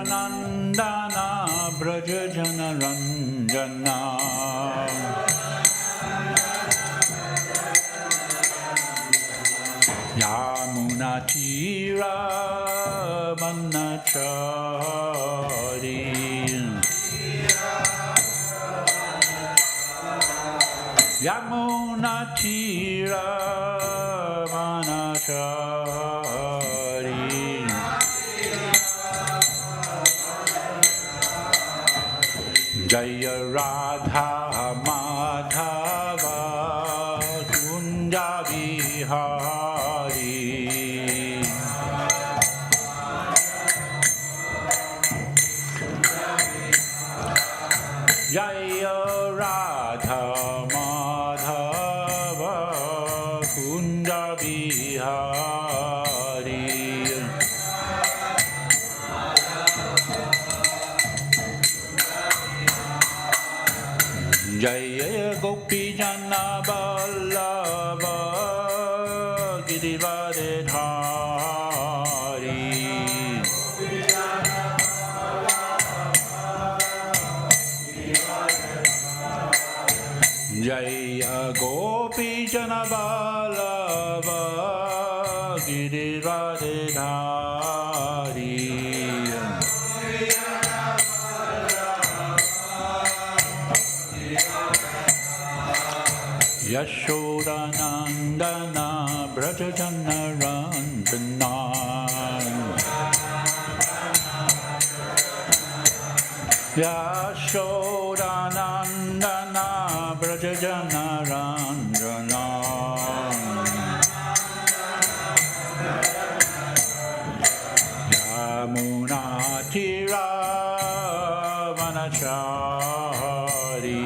Yashodanandana Braja Jana Ranjana Yamunatira Manachari Yamunatira Manachari Jaya Radha Madhava Kunja Vihari Jaya Radha Madhava Kunja Vihari Jaya Gopi Jana Vallabha Girivardhari Jaya Gopi Jana Vallabha Girivardhari Yashodanandana Braja Jana Ranjana Yashodanandana Braja Jana Ranjana Yamunatira Manachari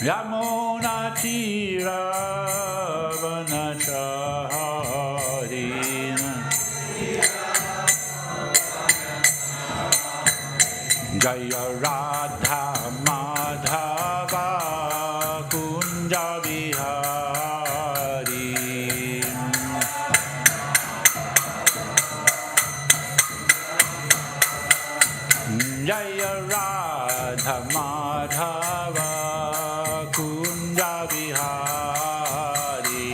Yamunatira Vanachari Jaya Radha Madhava Kunja Vihari Jaya Radha Madhava Kunja Vihari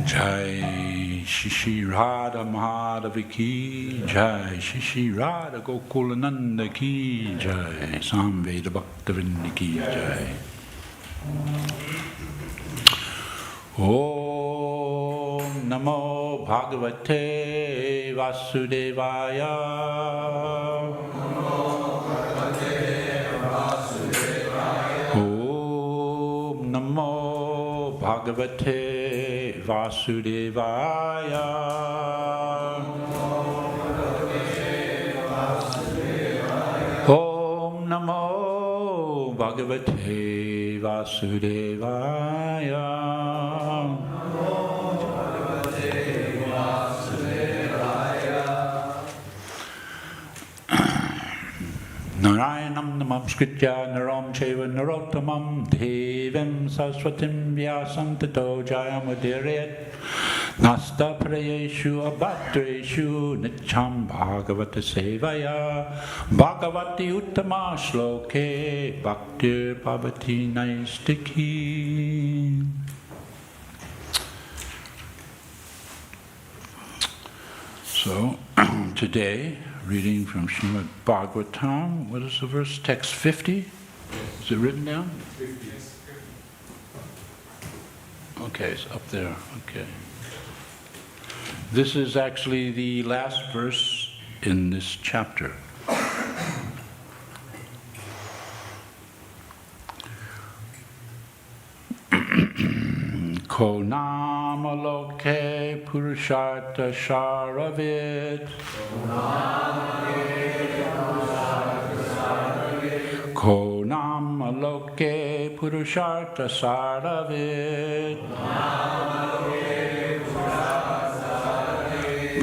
Jai Shri Radha Madhava Ki Jai Shri Radha Gokulananda Ki Jai Samveda Bhaktavinda Ki Jai Om Namo Bhagavate Vasudevaya Om Namo Bhagavate Vasudevaya Om Namo Bhagavate Vasudevaya Narayanam Namamskritya Naram Cheva Narottamam Devim Saraswatim Vyasam Tato Jayamudirayat Nasta Prayeshu Abhatreshu Nicham Bhagavata Sevaya Bhagavati Uttama Shloke Bhaktir Bhavati Naistiki. So, today, reading from Śrimad Bhāgavatam, what is the verse? Text 50? Is it written down? 50. Okay, it's up there. Okay. This is actually the last verse in this chapter. Ko nama loke purushartha sharavit. Ko nama loke purushartha saravit.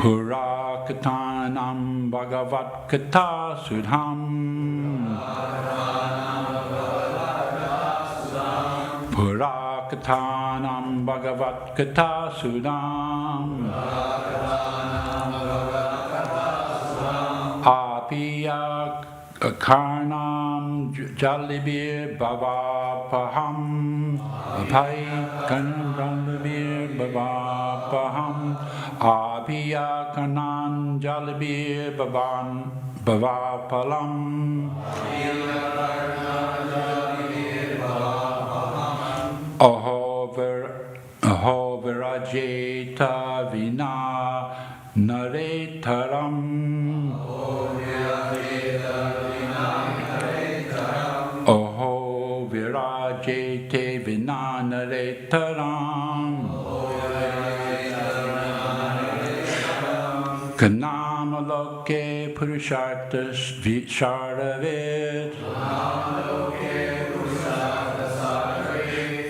Purakatanam bhagavat katha sudham. Purakathanam Bhagavat Katha Sudam Apiya Karnam Jalibir Bhavapaham Abhay Karnam Jalibir Bhavapaham Apiya Karnam Jalibir Bhavapalam Aho Virajeta Vina Naretaram Aho Virajete Vina Naretaram Kanamaloke Purushartas Visharavit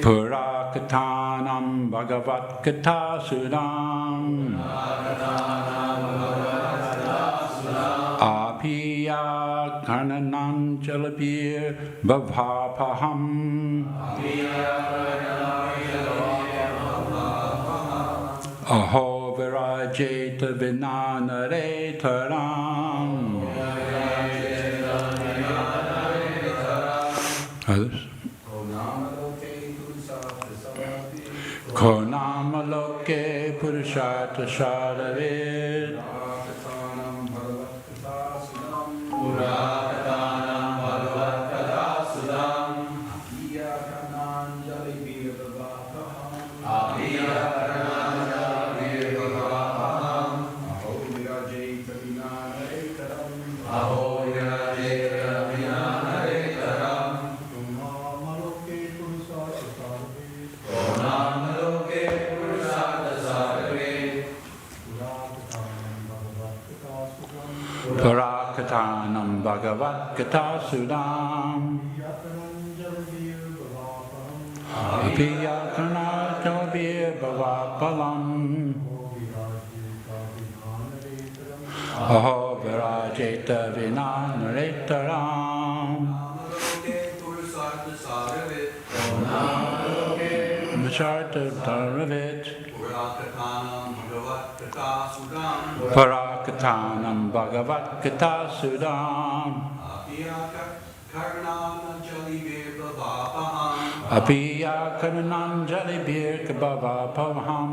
Purakathanam Bhagavat Katha Sudam Apiya Karnanam Jalabir Bhavapaham Aho Virajeta Vinanaretaram. Others? Konamaloke Purushartha Sharavid Purakathanam Bhagavat Katha Sudam Apiya Karnam Jalibir Bhavapaham Apiya Karnam Jalibir Bhavapaham Aho Virajeta Vinanaretaram Aho Virajeta Vinanaretaram Konamaloke Purushartha Sharavid Konamaloke Purushartha Sharavid Purakathanam Bhagavat Katha Sudam Apiya Karnam Jalabir Bhavapalam Aho Virajeta Vinanaretaram Visharta Dharavit Purakathanam Bhagavat Katha Sudam Apiya Karnam Jalibir Bhavapaham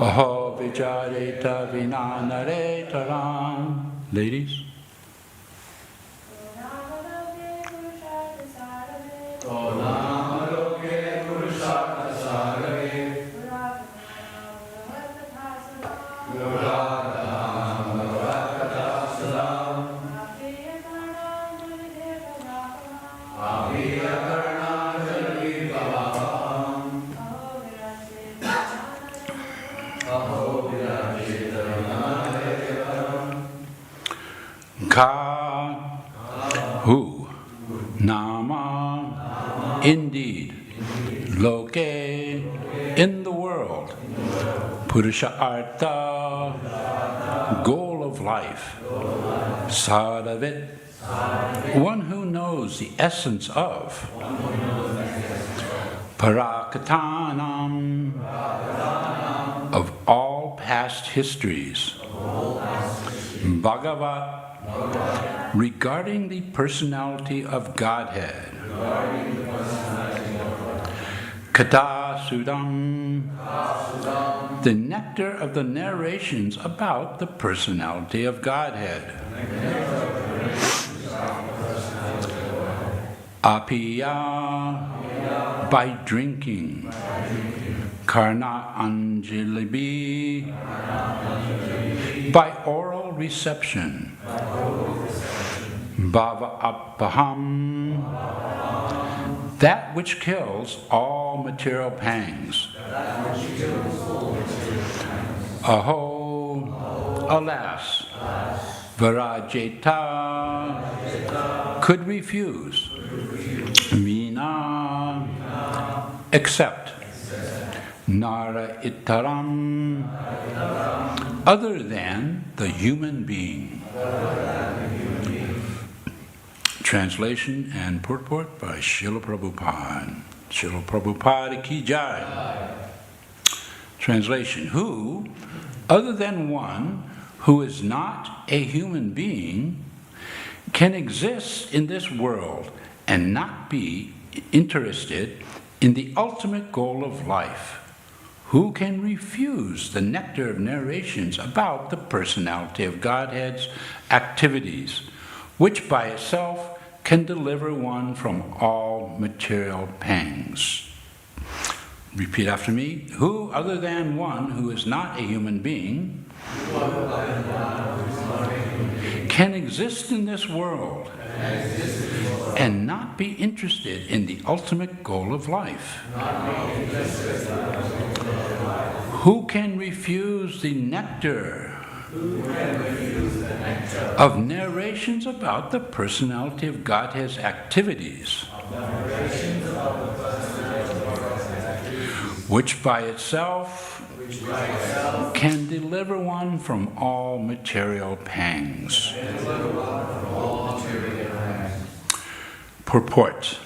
Aho Vijareta Vinanaretaram. Ladies? Konamaloke Purushartha Sharavid Purakathanam Bhagavat Katha Sudam Apiya Karnam Jalibir Bhavapaham Aho Virajeta Vinanaretaram Ka Hu Nama Indeed Loke in the world Purusha Artha goal of life Saravit one who knows the essence of Parakathanam of all past histories Bhagavat regarding the personality of Godhead Katha Sudam the nectar of the narrations about the personality of Godhead Apiya by drinking Karna Anjalibi by oral reception Bhava Apaham that which kills all material pangs Aho alas Virajeta could refuse Vina except Nara Itaram other than the human being. Translation and purport by Srila Prabhupada. Srila Prabhupada ki jai. Translation: who, other than one who is not a human being, can exist in this world and not be interested in the ultimate goal of life? Who can refuse the nectar of narrations about the personality of Godhead's activities, which by itself can deliver one from all material pangs? Repeat after me. Who, other than one who is not a human being, can exist in this world and not be interested in the ultimate goal of life? Who can refuse the nectar of narrations about the personality of Godhead's activities, which by itself can deliver one from all material pangs? Purport: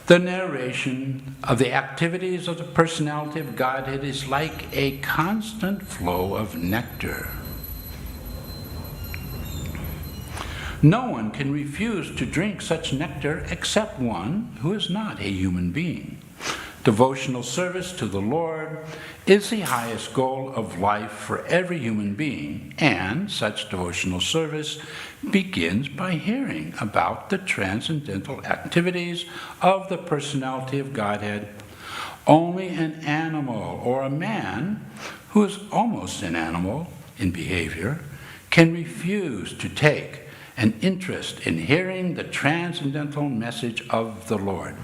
the narration of the activities of the personality of Godhead is like a constant flow of nectar. No one can refuse to drink such nectar except one who is not a human being. Devotional service to the Lord is the highest goal of life for every human being, and such devotional service begins by hearing about the transcendental activities of the personality of Godhead. Only an animal or a man who is almost an animal in behavior can refuse to take an interest in hearing the transcendental message of the Lord.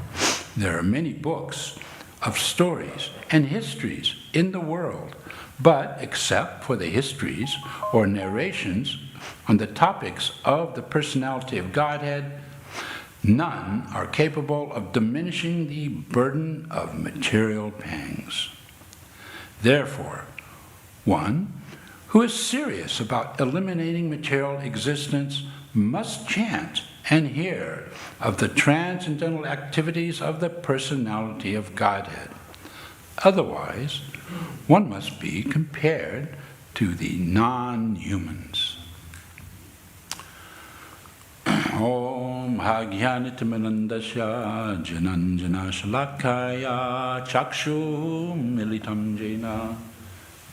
There are many books of stories and histories in the world, but except for the histories or narrations on the topics of the personality of Godhead, none are capable of diminishing the burden of material pangs. Therefore, one who is serious about eliminating material existence must chant and hear of the transcendental activities of the personality of Godhead. Otherwise, one must be compared to the non-humans. Om Bhagyanitamanandasya Jananjana Shalakaya Chakshu Militam Jena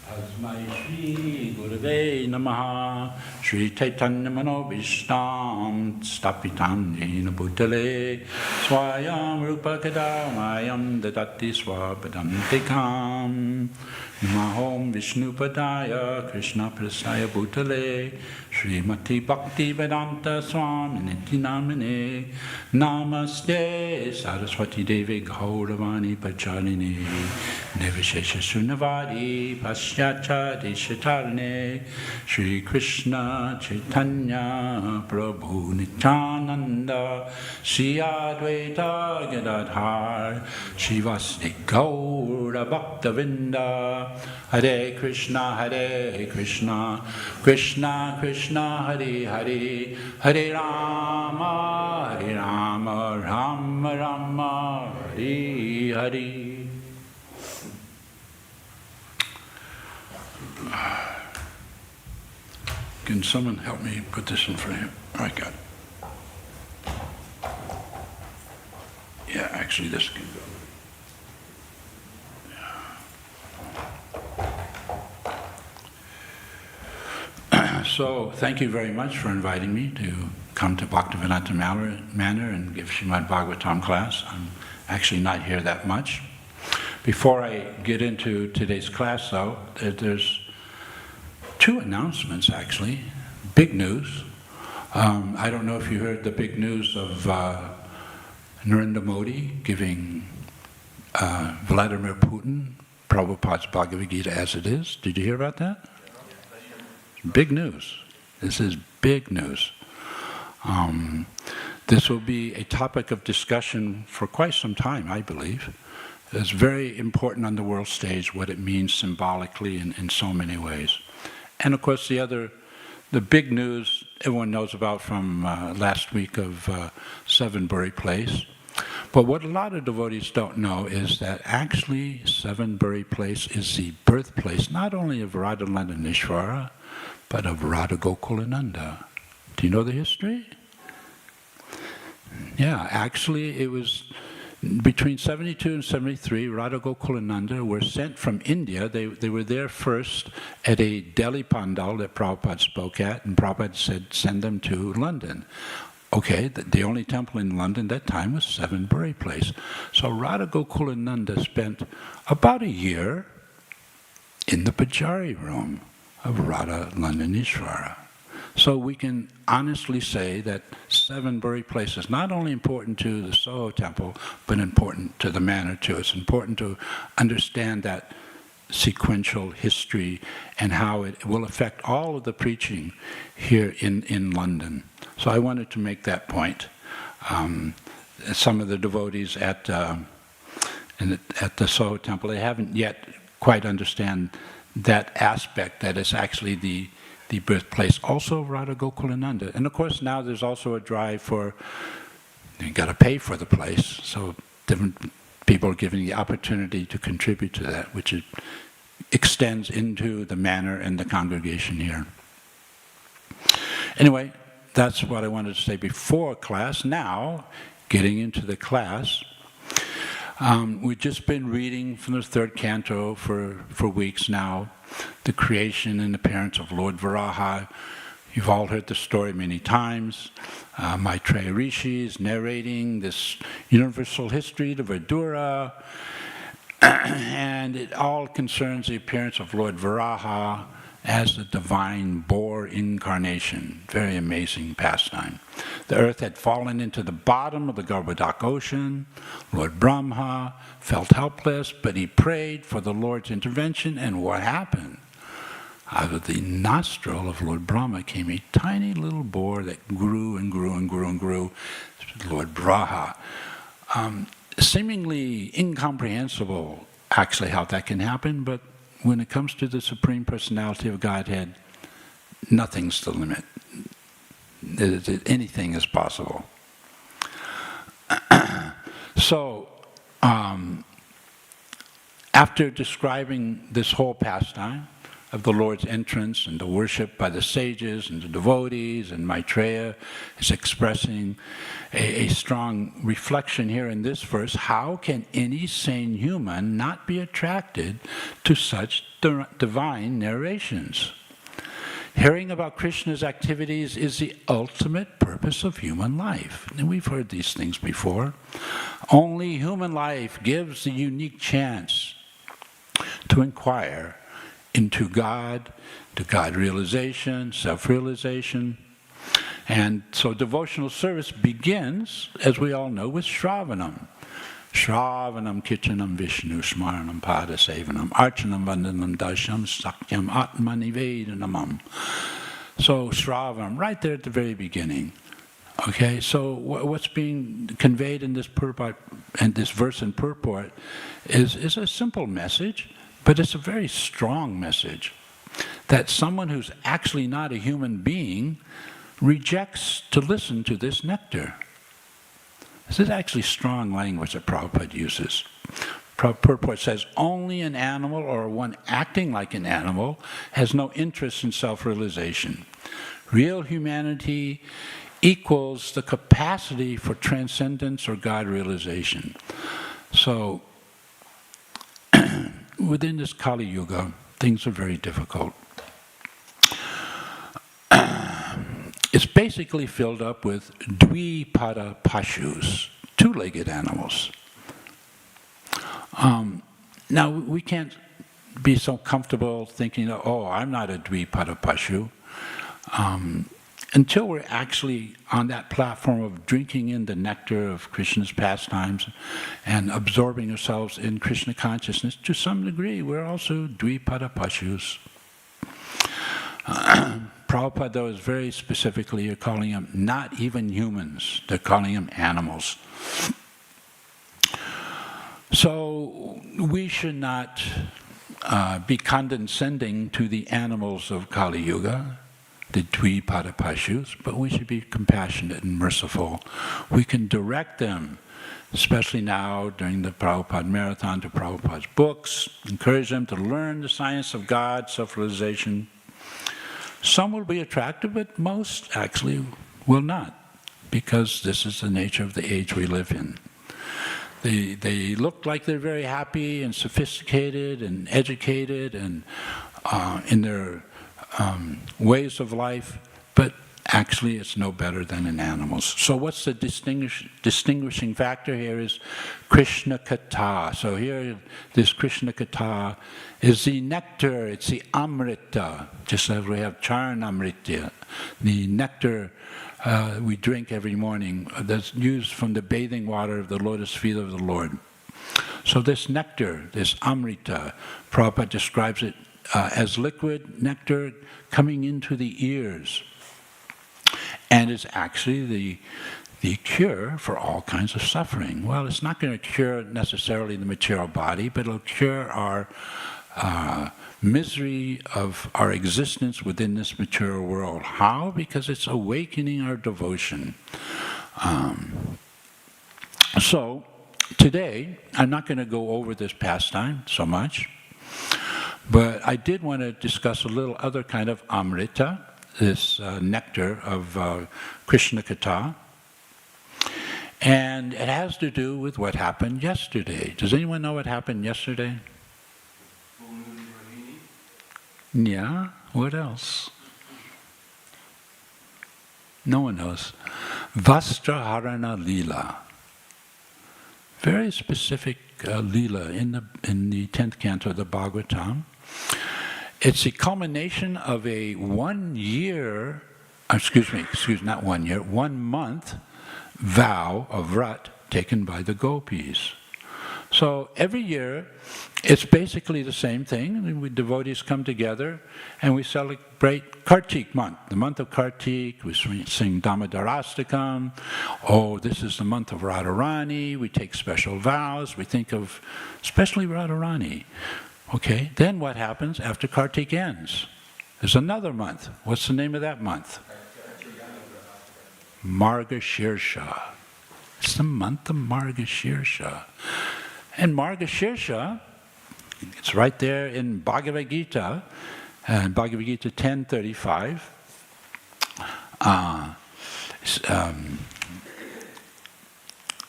Asmai Shri Gurave Namaha Shri Chaitanya Manobishtam Stapitam Jena Bhutale Swayam Rupa Kadamayam Dadati Swapadantikam Namahom Vishnu Padaya Krishna Prasaya Bhutale Srimati Bhakti Vedanta Swami Niti Namine Namaste Saraswati Devi Gauravani Pacharini Nivishesha Sunavadi Paschyacha Deshatarne Shri Krishna Chaitanya Prabhu Nityananda Shri Advaita Gadadhar Shivasni Gaura Bhaktavinda Hare Krishna, Krishna Krishna, Hare Hare, Hare Rama, Rama Rama, Hare Hare. Can someone help me put this in frame? I got it. Yeah, actually this can go. So, thank you very much for inviting me to come to Bhaktivedanta Manor and give Śrimad Bhāgavatam class. I'm actually not here that much. Before I get into today's class, though, there's two announcements, actually. Big news. I don't know if you heard the big news of Narendra Modi giving Vladimir Putin Prabhupada's Bhagavad Gita as it is. Did you hear about that? Big news. This is big news. This will be a topic of discussion for quite some time, I believe. It's very important on the world stage what it means symbolically in so many ways. And of course the other the big news everyone knows about from last week of Sevenbury Place. But what a lot of devotees don't know is that actually Sevenbury Place is the birthplace not only of Radhalandanishvara, but of Radha Gokulananda. Do you know the history? Yeah, actually it was between 72 and 73, Radha Gokulananda were sent from India. They were there first at a Delhi Pandal that Prabhupada spoke at, and Prabhupada said, send them to London. Okay, the only temple in London at that time was Sevenbury Place. So Radha Gokulananda spent about a year in the Pujari room of Radha Landanishvara. So we can honestly say that Sevenbury Place is not only important to the Soho temple, but important to the manor too. It's important to understand that sequential history and how it will affect all of the preaching here in London. So I wanted to make that point. Some of the devotees at the Soho temple, they haven't yet quite understand that aspect, that it's actually the birthplace also of Radha Gokulananda. And of course now there's also a drive for, you got to pay for the place, so different people are given the opportunity to contribute to that, which extends into the manor and the congregation here. Anyway, that's what I wanted to say before class. Now, getting into the class, we've just been reading from the third canto for weeks now, the creation and appearance of Lord Varaha. You've all heard the story many times. Maitreya Rishi is narrating this universal history, the Vidura, and it all concerns the appearance of Lord Varaha as the divine boar incarnation. Very amazing pastime. The earth had fallen into the bottom of the Garbhodak ocean. Lord Brahma felt helpless, but he prayed for the Lord's intervention, and what happened? Out of the nostril of Lord Brahma came a tiny little boar that grew and grew and grew and grew. Lord Varaha. Seemingly incomprehensible, actually, how that can happen, but when it comes to the Supreme Personality of Godhead, nothing's the limit. Anything is possible. So, after describing this whole pastime of the Lord's entrance and the worship by the sages and the devotees, and Maitreya is expressing a strong reflection here in this verse, how can any sane human not be attracted to such divine narrations? Hearing about Krishna's activities is the ultimate purpose of human life. And we've heard these things before. Only human life gives the unique chance to inquire into God, to God realization, self-realization. And so devotional service begins, as we all know, with Shravanam. Shravanam Kitchanam Vishnu Smaranam Pada Sevanam Archanam Vandanam Dashanam Sakyam Atmanivedanamam. So Shravanam, right there at the very beginning. Okay, so what's being conveyed in this purport, and this verse and purport, is a simple message, but it's a very strong message. That someone who's actually not a human being rejects to listen to this nectar. This is actually strong language that Prabhupada uses. Purport says, only an animal or one acting like an animal has no interest in self-realization. Real humanity equals the capacity for transcendence or God realization. So, within this Kali Yuga, things are very difficult. It's basically filled up with dvipada pashus, two-legged animals. Now, we can't be so comfortable thinking, oh, I'm not a dvipada pashu, until we're actually on that platform of drinking in the nectar of Krishna's pastimes and absorbing ourselves in Krishna consciousness. To some degree, we're also dvipada pashus. Prabhupada, though, is very specifically calling them not even humans. They're calling them animals. So we should not be condescending to the animals of Kali Yuga. the Dvipada Pashus, but we should be compassionate and merciful. We can direct them, especially now during the Prabhupada Marathon, to Prabhupada's books, encourage them to learn the science of God, self-realization. Some will be attracted, but most actually will not, because this is the nature of the age we live in. They look like they're very happy and sophisticated and educated and in their ways of life, but actually it's no better than in animals. So what's the distinguishing factor here is Krishna Katha. So here, this Krishna Katha is the nectar, it's the Amrita, just as we have Charanamrita, the nectar we drink every morning that's used from the bathing water of the lotus feet of the Lord. So this nectar, this Amrita, Prabhupada describes it as liquid nectar coming into the ears, and is actually the cure for all kinds of suffering. Well, it's not going to cure necessarily the material body, but it'll cure our misery of our existence within this material world. How? Because it's awakening our devotion. So, today, I'm not going to go over this pastime so much, but I did want to discuss a little other kind of Amrita, this nectar of Krishna Katha. And it has to do with what happened yesterday. Does anyone know what happened yesterday? Yeah, what else? No one knows. Vastraharana Leela. Very specific Leela in the 10th canto of the Bhāgavatam. It's the culmination of a 1 month vow of vrat taken by the gopis. So every year, it's basically the same thing. We devotees come together and we celebrate Kartik month, the month of Kartik. We sing Damodarastakam. Oh, this is the month of Radharani. We take special vows. We think of especially Radharani. Okay, then what happens after Kartik ends? There's another month. What's the name of that month? Margashirsha. It's the month of Margashirsha. And Margashirsha, it's right there in Bhagavad Gita, Bhagavad Gita 10:35.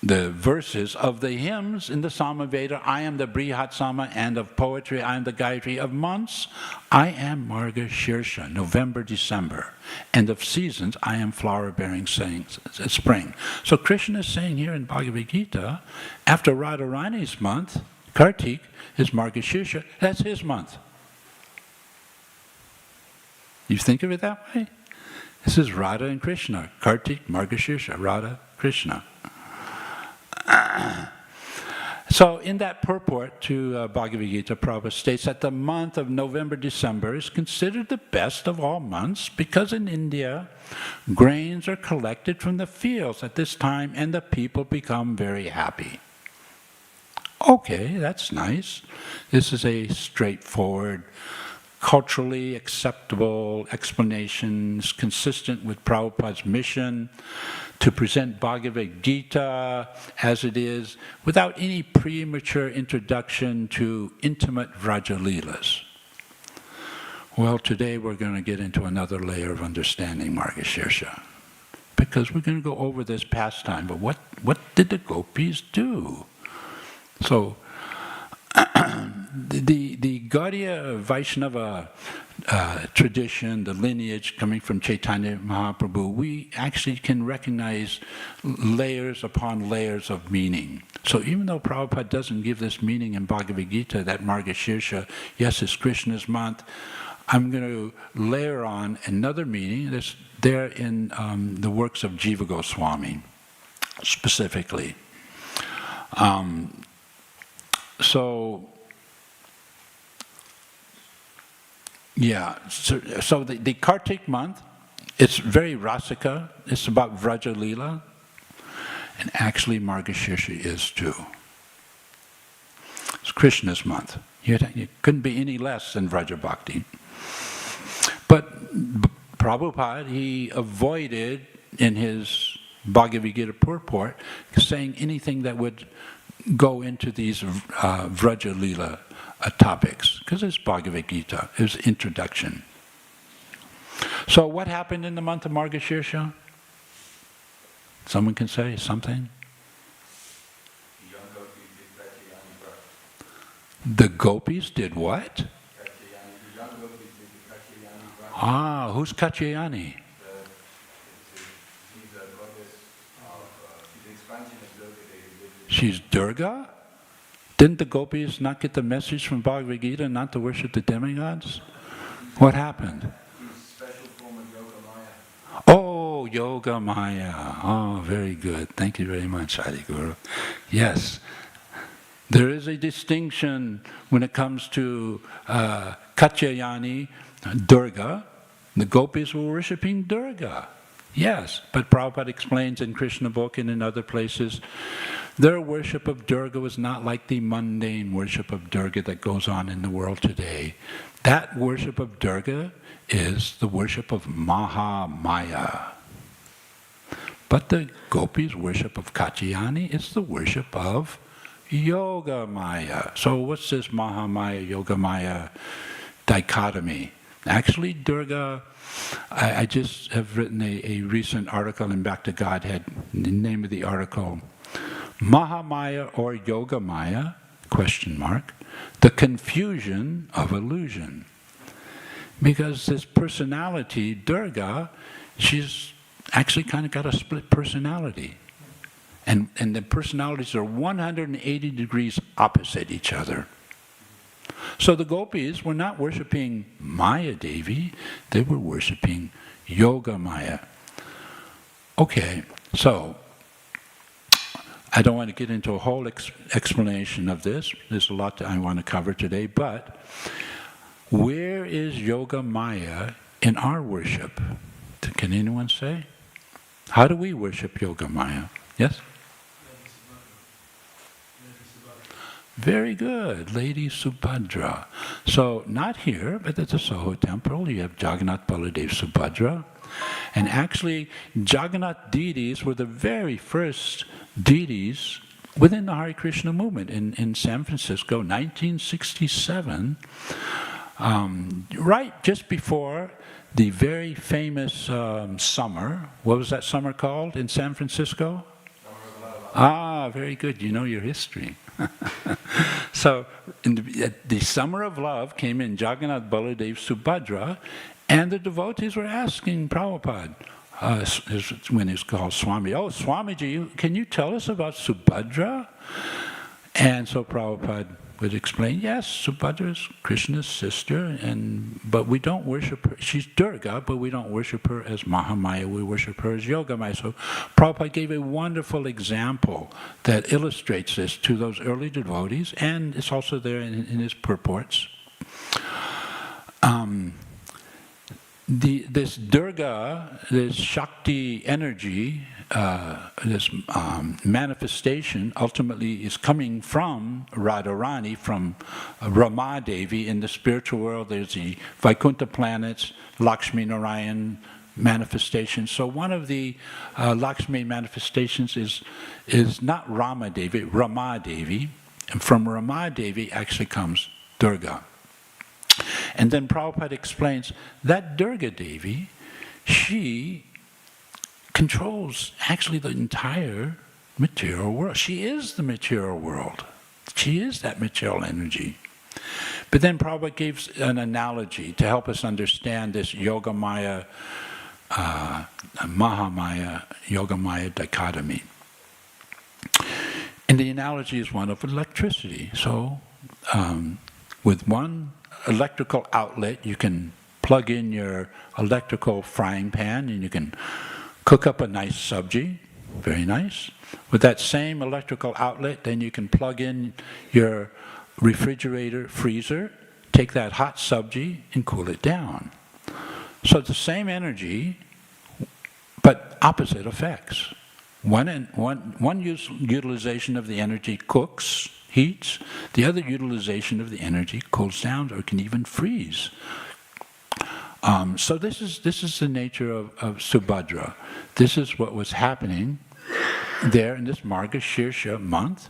The verses of the hymns in the Samaveda, I am the Brihat Sama, and of poetry, I am the Gayatri. Of months, I am Margashirsha, November, December. And of seasons, I am flower-bearing spring. So Krishna is saying here in Bhagavad Gita, after Radharani's month, Kartik is Margashirsha, that's his month. You think of it that way? This is Radha and Krishna, Kartik, Margashirsha, Radha, Krishna. So in that purport to Bhagavad Gita, Prabhupada states that the month of November-December is considered the best of all months because in India, grains are collected from the fields at this time and the people become very happy. Okay, that's nice. This is a straightforward, culturally acceptable explanations consistent with Prabhupada's mission to present Bhagavad Gita as it is without any premature introduction to intimate Vrajaleelas. Well, today we're going to get into another layer of understanding Margashirsha, because we're going to go over this pastime, but what did the gopis do? So, the Gaudiya Vaishnava tradition, the lineage coming from Chaitanya Mahaprabhu, we actually can recognize layers upon layers of meaning. So even though Prabhupada doesn't give this meaning in Bhagavad Gita, that Margashirsha, yes, it's Krishna's month, I'm going to layer on another meaning that's there in the works of Jiva Goswami, specifically. So the Kartik month, it's very rasika, it's about Vraja Leela, and actually Margashirsha is too. It's Krishna's month. It couldn't be any less than Vraja Bhakti. But Prabhupada, he avoided in his Bhagavad Gita purport saying anything that would go into these Vraja Leela topics, because it's Bhagavad Gita, it was introduction. So what happened in the month of Margashirsha? Someone can say something? The gopis did what? Ah, who's Katyayani? She's Durga? Didn't the gopis not get the message from Bhagavad Gita not to worship the demigods? What happened? Oh, Yoga Maya. Oh, very good. Thank you very much, Adi Guru. Yes. There is a distinction when it comes to Katyayani, Durga. The gopis were worshipping Durga. Yes, but Prabhupada explains in Krishna book and in other places, their worship of Durga was not like the mundane worship of Durga that goes on in the world today. That worship of Durga is the worship of Mahamaya. But the gopis' worship of Katyayani is the worship of Yoga Maya. So what's this Mahamaya, Yoga Maya dichotomy? Actually, Durga, I just have written a recent article in Back to Godhead. The name of the article, Mahamaya or Yoga Maya, ? The confusion of illusion. Because this personality, Durga, she's actually kind of got a split personality. And the personalities are 180 degrees opposite each other. So the gopis were not worshipping Maya Devi, they were worshipping Yoga Maya. Okay, so I don't want to get into a whole explanation of this. There's a lot that I want to cover today, but where is Yoga Maya in our worship? Can anyone say? How do we worship Yoga Maya? Yes? Very good, Lady Subhadra. So not here, but at the Soho temple, you have Jagannath Baladev Subhadra. And actually, Jagannath deities were the very first deities within the Hare Krishna movement in San Francisco, 1967, right just before the very famous summer. What was that summer called in San Francisco? Ah, very good. You know your history. So, the Summer of Love came in Jagannath Baladev Subhadra, and the devotees were asking Prabhupada, when he's called Swami, oh, Swamiji, can you tell us about Subhadra? And so Prabhupada would explain, yes, Subhadra is Krishna's sister, but we don't worship her. She's Durga, but we don't worship her as Mahamaya, we worship her as Yogamaya. So Prabhupada gave a wonderful example that illustrates this to those early devotees, and it's also there in his purports. This Durga, this Shakti energy, this manifestation ultimately is coming from Radharani, from Rama Devi. In the spiritual world, there's the Vaikuntha planets, Lakshmi Narayan manifestations. So one of the Lakshmi manifestations is not Rama Devi, Rama Devi. And from Rama Devi actually comes Durga. And then Prabhupada explains that Durga Devi, she controls actually the entire material world. She is the material world. She is that material energy. But then Prabhupada gives an analogy to help us understand this Yoga Maya, Mahamaya, Yoga Maya dichotomy. And the analogy is one of electricity. So with one electrical outlet, you can plug in your electrical frying pan and you can cook up a nice sabji, very nice. With that same electrical outlet, then you can plug in your refrigerator, freezer, take that hot sabji and cool it down. So it's the same energy, but opposite effects. One utilization of the energy cooks, heats, the other utilization of the energy cools down or can even freeze. So this is the nature of Subhadra. This is what was happening there in this Margashirsha month.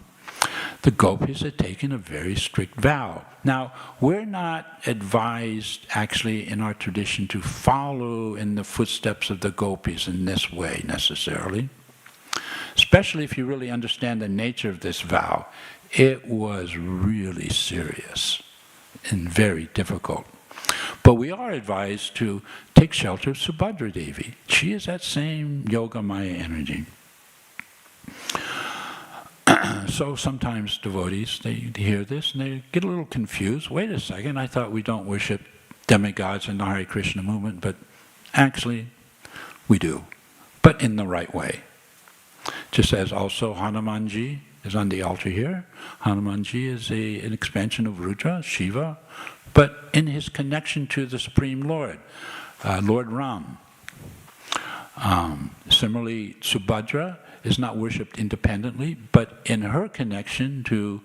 The gopis had taken a very strict vow. Now, we're not advised actually in our tradition to follow in the footsteps of the gopis in this way necessarily, especially if you really understand the nature of this vow. It was really serious and very difficult. But we are advised to take shelter of Subhadra Devi. She is that same Yoga Maya energy. So sometimes devotees, they hear this and they get a little confused. Wait a second, I thought we don't worship demigods in the Hare Krishna movement, but actually we do, but in the right way. Just as also Hanumanji is on the altar here. Hanumanji is an expansion of Rudra, Shiva, but in his connection to the Supreme Lord, Lord Ram. Similarly, Subhadra is not worshipped independently, but in her connection to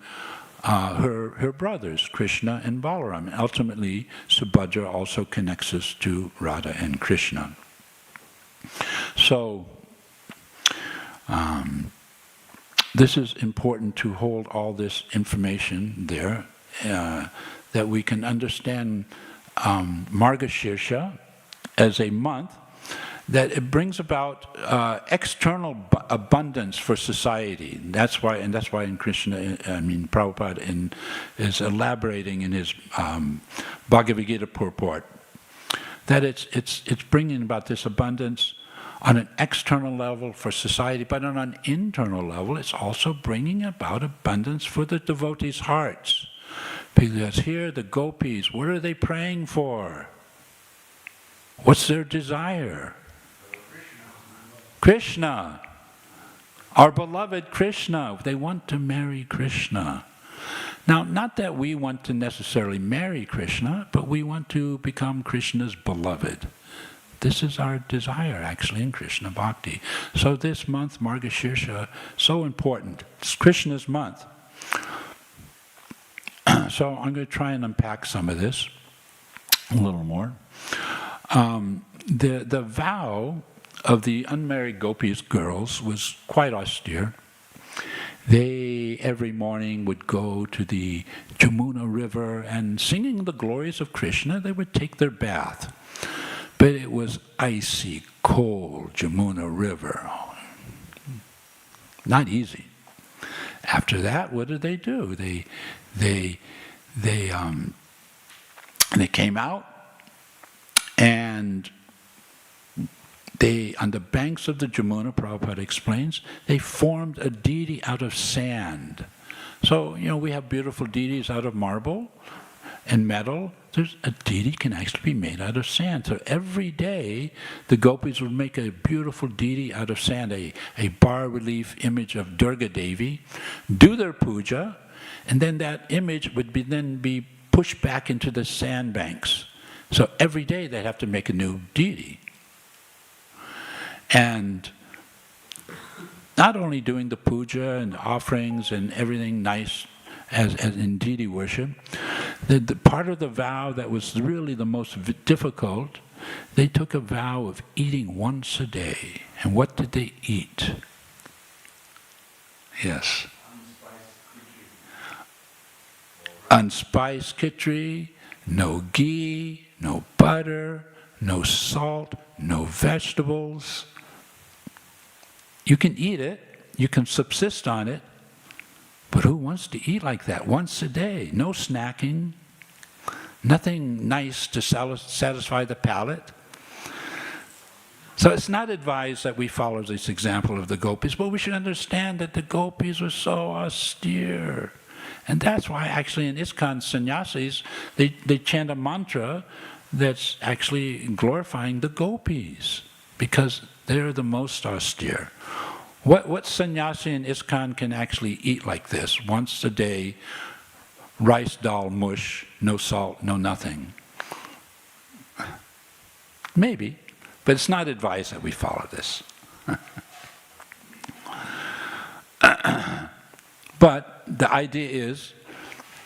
her brothers, Krishna and Balaram. Ultimately, Subhadra also connects us to Radha and Krishna. So, this is important to hold all this information there, that we can understand Margashirsha as a month, that it brings about external abundance for society. That's why in Krishna, Prabhupada is elaborating in his Bhagavad Gita purport, that it's bringing about this abundance on an external level for society, but on an internal level, it's also bringing about abundance for the devotees' hearts. Because here, the gopis, what are they praying for? What's their desire? Krishna, our beloved Krishna. They want to marry Krishna. Now, not that we want to necessarily marry Krishna, but we want to become Krishna's beloved. This is our desire, actually, in Krishna Bhakti. So this month, Margashirsha, so important. It's Krishna's month. So I'm going to try and unpack some of this a little more. The vow of the unmarried gopis girls was quite austere. They every morning would go to the Jamuna river and singing the glories of Krishna, they would take their bath. But it was icy, cold Jamuna river. Not easy. After that, what did they do? They came out and on the banks of the Jamuna, Prabhupada explains, they formed a deity out of sand. So, we have beautiful deities out of marble and metal. There's a deity can actually be made out of sand. So every day, the gopis would make a beautiful deity out of sand, a bas-relief image of Durga Devi, do their puja, and then that image would then be pushed back into the sandbanks. So every day they'd have to make a new deity. And not only doing the puja and the offerings and everything nice as in deity worship, the part of the vow that was really the most difficult, they took a vow of eating once a day. And what did they eat? Yes. Unspiced khichdi, no ghee, no butter, no salt, no vegetables. You can eat it, you can subsist on it, but who wants to eat like that once a day? No snacking, nothing nice to satisfy the palate. So it's not advised that we follow this example of the gopis, but we should understand that the gopis were so austere. And that's why actually in ISKCON sannyasis, they chant a mantra that's actually glorifying the gopis, because they're the most austere. What sannyasi in ISKCON can actually eat like this once a day? Rice, dal, mush, no salt, no nothing. Maybe, but it's not advised that we follow this. But the idea is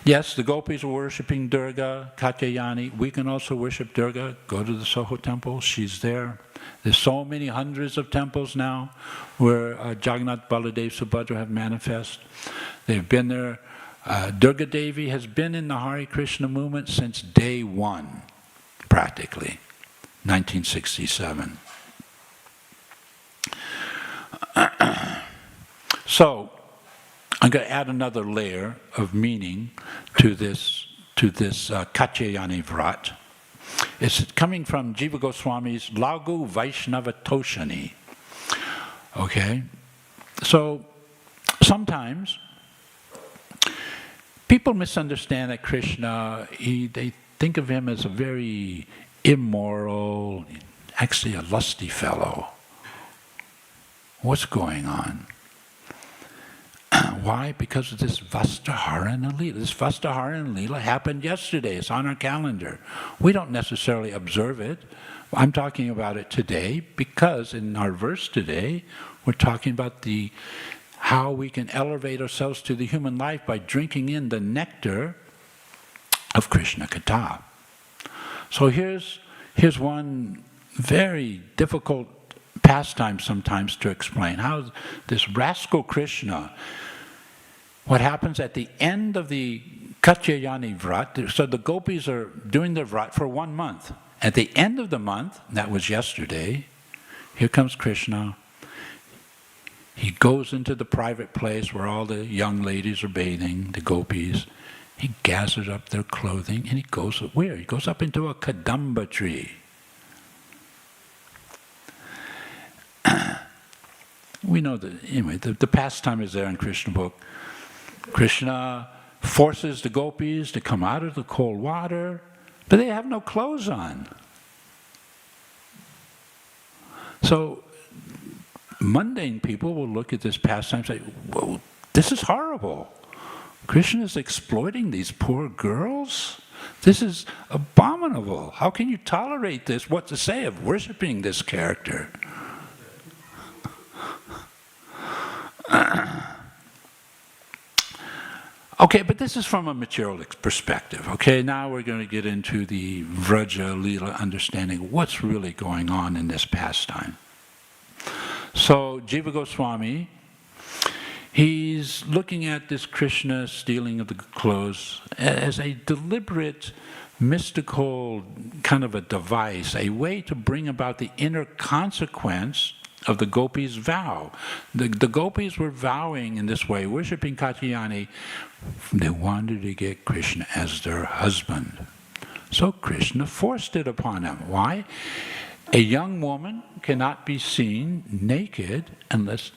Yes, the gopis are worshipping Durga, Katyayani. We can also worship Durga. Go to the Soho temple, she's there. There's so many hundreds of temples now where Jagannath, Baladev, Subhadra have manifest. They've been there. Durga Devi has been in the Hare Krishna movement since day one, practically, 1967. So, I'm going to add another layer of meaning to this Katyayani Vrat. It's coming from Jiva Goswami's Lagu Vaishnava Toshani. Okay? So, sometimes people misunderstand that Krishna, they think of him as a very immoral, actually a lusty fellow. What's going on? Why? Because of this Vastaharana Leela. This Vastaharana Leela happened yesterday. It's on our calendar. We don't necessarily observe it. I'm talking about it today because in our verse today, we're talking about how we can elevate ourselves to the human life by drinking in the nectar of Krishna Katha. So here's one very difficult pastime sometimes to explain. How this rascal Krishna, what happens at the end of the Katyayani Vrat, so the gopis are doing their Vrat for 1 month. At the end of the month, that was yesterday, here comes Krishna. He goes into the private place where all the young ladies are bathing, the gopis. He gathers up their clothing and he goes where? He goes up into a kadamba tree. We know that, anyway, the pastime is there in Krishna book. Krishna forces the gopis to come out of the cold water, but they have no clothes on. So, mundane people will look at this pastime and say, whoa, this is horrible. Krishna is exploiting these poor girls? This is abominable. How can you tolerate this? What to say of worshiping this character? Okay, but this is from a materialistic perspective. Okay, now we're going to get into the Vraja Leela understanding what's really going on in this pastime. So, Jiva Goswami, he's looking at this Krishna stealing of the clothes as a deliberate, mystical kind of a device, a way to bring about the inner consequence of the gopis' vow. The gopis were vowing in this way, worshipping Katyayani. They wanted to get Krishna as their husband. So Krishna forced it upon them. Why? A young woman cannot be seen naked unless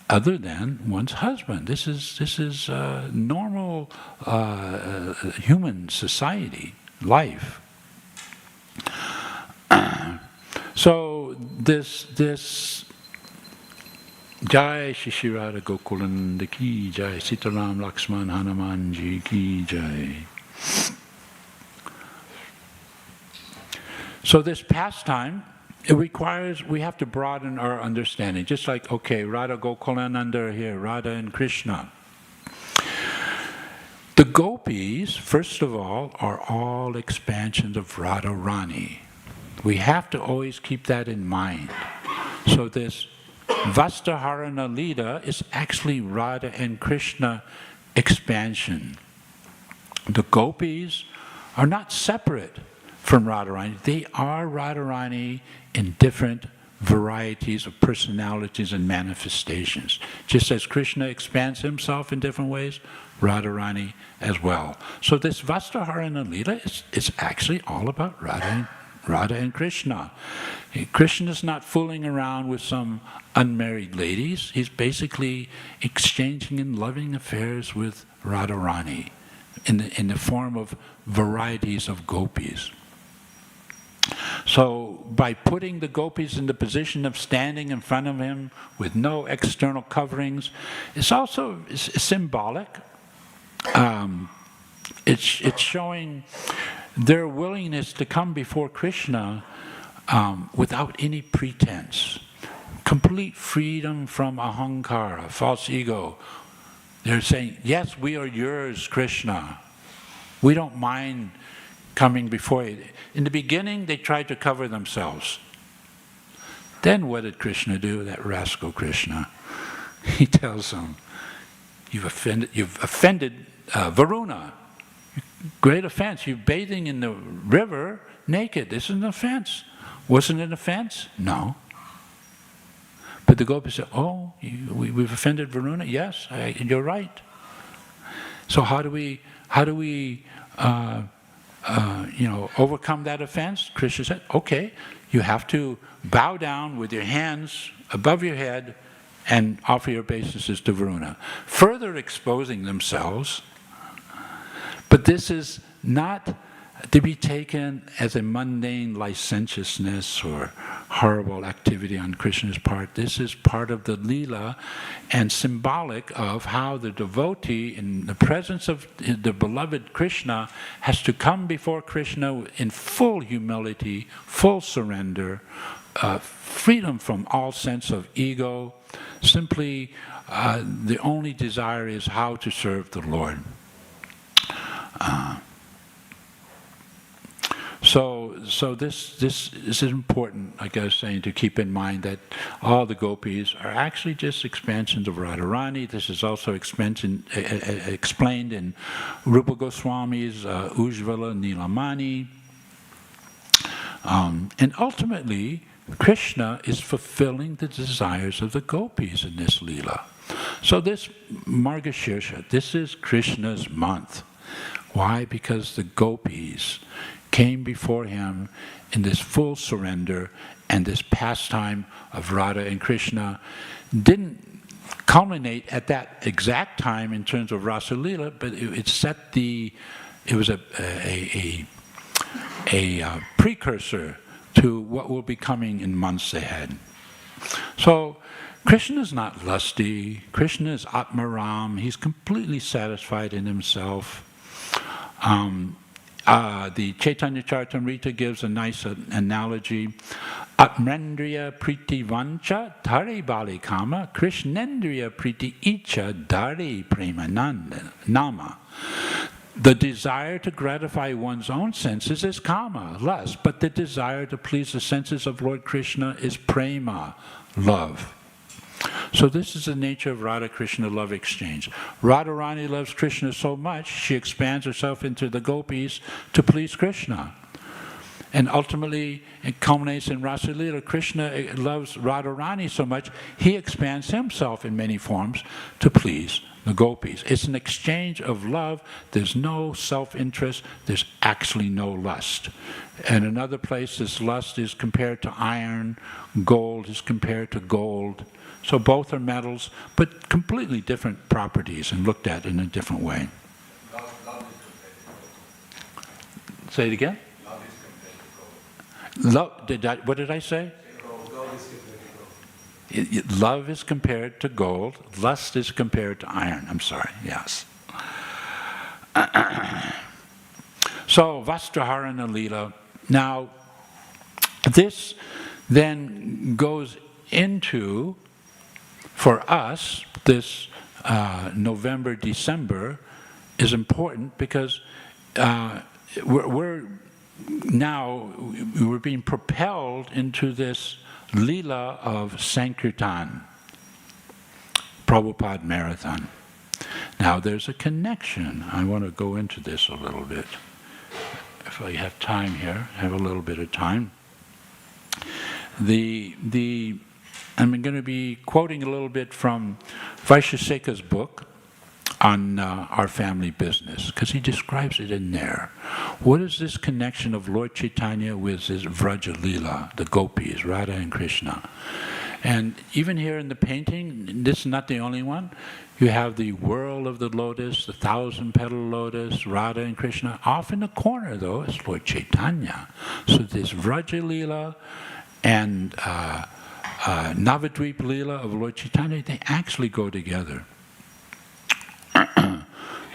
other than one's husband. This is normal human society, life. So this Jai Shishirada Gokulan ki Jai, Sitaram Lakshman Hanumanji ki Jai. So this pastime, it requires, we have to broaden our understanding. Just like, okay, Radha Gokulananda here, Radha and Krishna. The gopis, first of all, are all expansions of Radharani. We have to always keep that in mind. So this Vastaharana Leela is actually Radha and Krishna expansion. The gopis are not separate from Radharani. They are Radharani in different varieties of personalities and manifestations. Just as Krishna expands himself in different ways, Radharani as well. So this Vastaharana Leela is actually all about Radha and Krishna. Krishna is not fooling around with some unmarried ladies. He's basically exchanging in loving affairs with Radharani in the form of varieties of gopis. So by putting the gopis in the position of standing in front of him with no external coverings, it's also symbolic. It's showing their willingness to come before Krishna without any pretense. Complete freedom from ahankara, false ego. They're saying, yes, we are yours, Krishna. We don't mind coming before you. In the beginning, they tried to cover themselves. Then what did Krishna do, that rascal Krishna? He tells them, you've offended Varuna. Great offense. You're bathing in the river naked. This is an offense. Wasn't it an offense? No. But the gopis said, oh, we've offended Varuna? Yes, you're right. So how do we overcome that offense? Krishna said, okay, you have to bow down with your hands above your head and offer your obeisances to Varuna, further exposing themselves. But this is not to be taken as a mundane licentiousness or horrible activity on Krishna's part. This is part of the Leela and symbolic of how the devotee, in the presence of the beloved Krishna, has to come before Krishna in full humility, full surrender, freedom from all sense of ego. Simply, the only desire is how to serve the Lord. So this is important, like I was saying, to keep in mind that all the gopis are actually just expansions of Radharani. This is also explained in Rupa Goswami's Ujjvala Nilamani. And ultimately, Krishna is fulfilling the desires of the gopis in this Leela. So this Margashirsha, this is Krishna's month. Why? Because the gopis came before him in this full surrender, and this pastime of Radha and Krishna didn't culminate at that exact time in terms of Rasa Leela, but it was a precursor to what will be coming in months ahead. So Krishna is not lusty. Krishna is Atmaram. He's completely satisfied in himself. The Chaitanya Charitamrita gives a nice analogy. Atmendriya priti vancha tare bali kama, Krishnendriya priti icha dari premananda nama. The desire to gratify one's own senses is kama, lust, but the desire to please the senses of Lord Krishna is prema, love. So this is the nature of Radha-Krishna love exchange. Radharani loves Krishna so much, she expands herself into the gopis to please Krishna. And ultimately, it culminates in Rasa Leela. Krishna loves Radharani so much, he expands himself in many forms to please the gopis. It's an exchange of love. There's no self-interest. There's actually no lust. And another place, this lust is compared to iron. Gold is compared to gold. So both are metals, but completely different properties and looked at in a different way. Love is compared to gold. Say it again? Love is compared to gold. What did I say? Gold is compared to gold. Love is compared to gold. Lust is compared to iron. I'm sorry, yes. So, Vastraharana Leela. Now, this then goes into, for us, this November, December is important because we're being propelled into this Leela of Sankirtan, Prabhupada Marathon. Now there's a connection. I want to go into this a little bit. If I have time here, I have a little bit of time. I'm going to be quoting a little bit from Vaishesheka's book on our family business, because he describes it in there. What is this connection of Lord Chaitanya with his Vraja Leela, the gopis, Radha and Krishna? And even here in the painting, this is not the only one. You have the whirl of the lotus, the 1,000-petal lotus, Radha and Krishna. Off in the corner, though, is Lord Chaitanya. So this Vraja Leela and Navadvip Leela of Lord Chaitanya, they actually go together.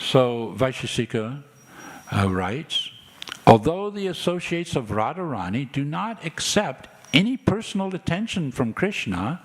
So Vaisheshika writes, although the associates of Radharani do not accept any personal attention from Krishna,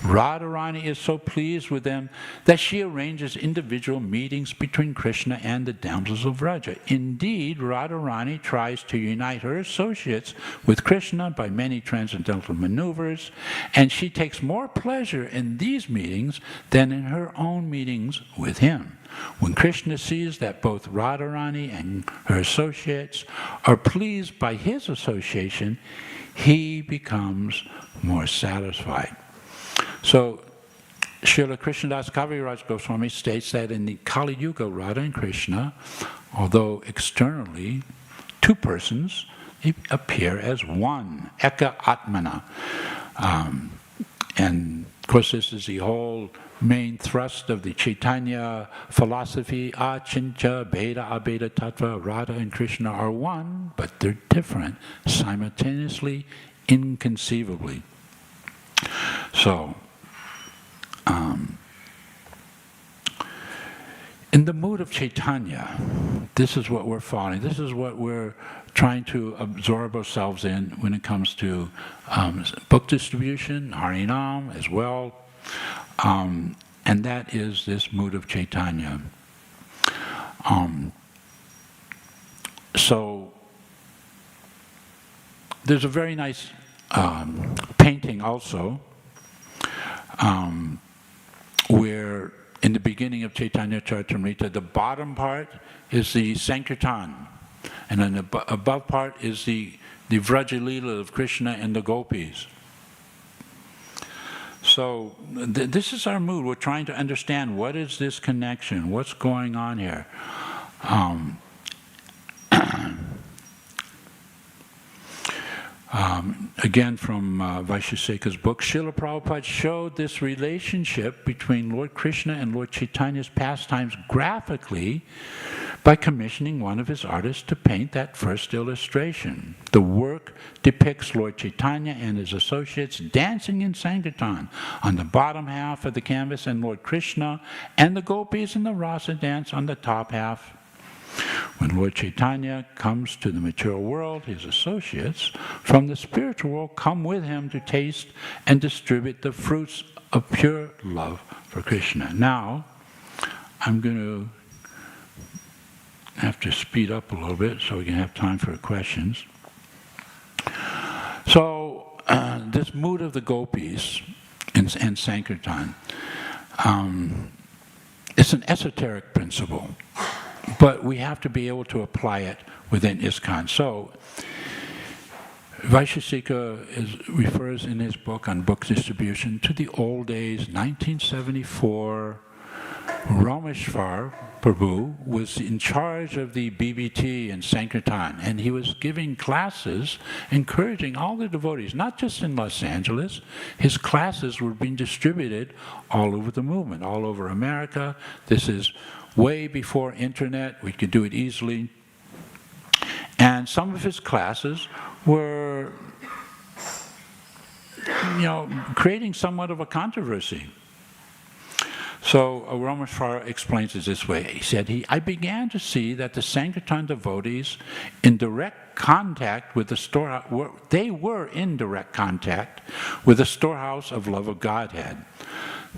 Radharani is so pleased with them that she arranges individual meetings between Krishna and the damsels of Vraja. Indeed, Radharani tries to unite her associates with Krishna by many transcendental maneuvers, and she takes more pleasure in these meetings than in her own meetings with him. When Krishna sees that both Radharani and her associates are pleased by his association, he becomes more satisfied. So, Srila Krishnadas Kaviraj Goswami states that in the Kali Yuga, Radha and Krishna, although externally two persons, they appear as one, Eka Atmana. And of course, this is the whole main thrust of the Chaitanya philosophy, Achincha, Beda, Abeda, Tattva, Radha and Krishna are one, but they're different, simultaneously, inconceivably. So, in the mood of Chaitanya, this is what we're following. This is what we're trying to absorb ourselves in when it comes to book distribution, Harinam as well. And that is this mood of Chaitanya. So there's a very nice painting also where in the beginning of Chaitanya Charitamrita, the bottom part is the Sankirtan, and then the above part is the Vraja Leela of Krishna and the gopis. So this is our mood. We're trying to understand what is this connection, what's going on here. Again from Vaishesheka's book, Srila Prabhupada showed this relationship between Lord Krishna and Lord Chaitanya's pastimes graphically by commissioning one of his artists to paint that first illustration. The work depicts Lord Chaitanya and his associates dancing in Sankirtan on the bottom half of the canvas, and Lord Krishna and the gopis in the rasa dance on the top half. When Lord Chaitanya comes to the material world, his associates from the spiritual world come with him to taste and distribute the fruits of pure love for Krishna. Now, I'm going to have to speed up a little bit so we can have time for questions. So, this mood of the gopis and Sankirtan, it's an esoteric principle, but we have to be able to apply it within ISKCON. So, Vaisheshika refers in his book on book distribution to the old days, 1974. Rameshwar Prabhu was in charge of the BBT in Sankirtan, and he was giving classes encouraging all the devotees, not just in Los Angeles. His classes were being distributed all over the movement, all over America. This is way before internet. We could do it easily. And some of his classes were, creating somewhat of a controversy. So Rameshwar explains it this way. He said, I began to see that the Sankirtan devotees in direct contact with the storehouse, they were in direct contact with the storehouse of love of Godhead.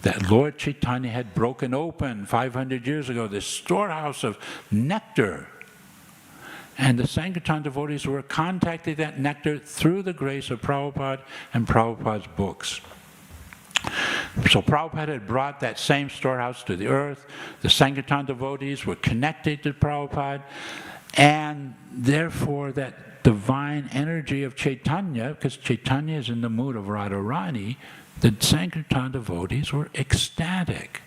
That Lord Chaitanya had broken open 500 years ago, this storehouse of nectar. And the Sankirtan devotees were contacting that nectar through the grace of Prabhupada and Prabhupada's books. So Prabhupada had brought that same storehouse to the earth. The Sankirtan devotees were connected to Prabhupada, and therefore that divine energy of Chaitanya, because Chaitanya is in the mood of Radharani, the Sankirtan devotees were ecstatic.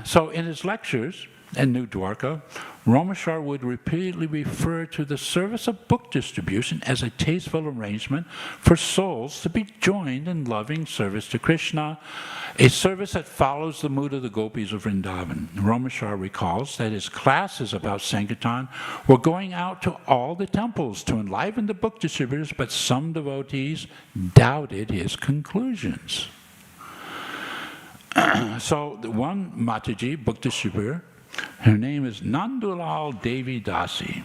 So in his lectures in New Dwarka, Rameshwar would repeatedly refer to the service of book distribution as a tasteful arrangement for souls to be joined in loving service to Krishna, a service that follows the mood of the gopis of Vrindavan. Rameshwar recalls that his classes about Sankirtan were going out to all the temples to enliven the book distributors, but some devotees doubted his conclusions. So one Mataji, book distributor, her name is Nandulal Devi Dasi.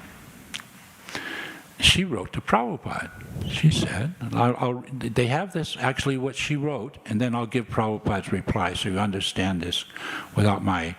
she wrote to Prabhupada. She said, they have this, actually what she wrote, and then I'll give Prabhupada's reply so you understand this without my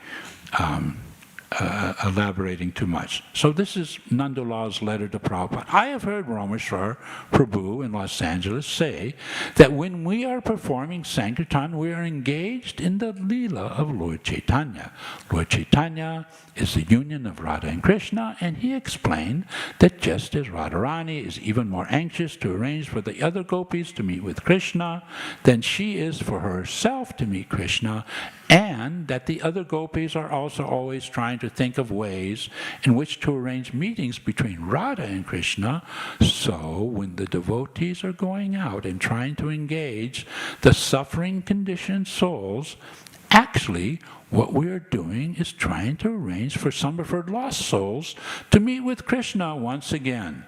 elaborating too much. So this is Nandalal's letter to Prabhupada. I have heard Rameshwar Prabhu in Los Angeles say that when we are performing Sankirtan, we are engaged in the Leela of Lord Chaitanya. Lord Chaitanya is the union of Radha and Krishna, and he explained that just as Radharani is even more anxious to arrange for the other gopis to meet with Krishna than she is for herself to meet Krishna, and that the other gopis are also always trying to think of ways in which to arrange meetings between Radha and Krishna. So when the devotees are going out and trying to engage the suffering conditioned souls, actually what we are doing is trying to arrange for some of her lost souls to meet with Krishna once again.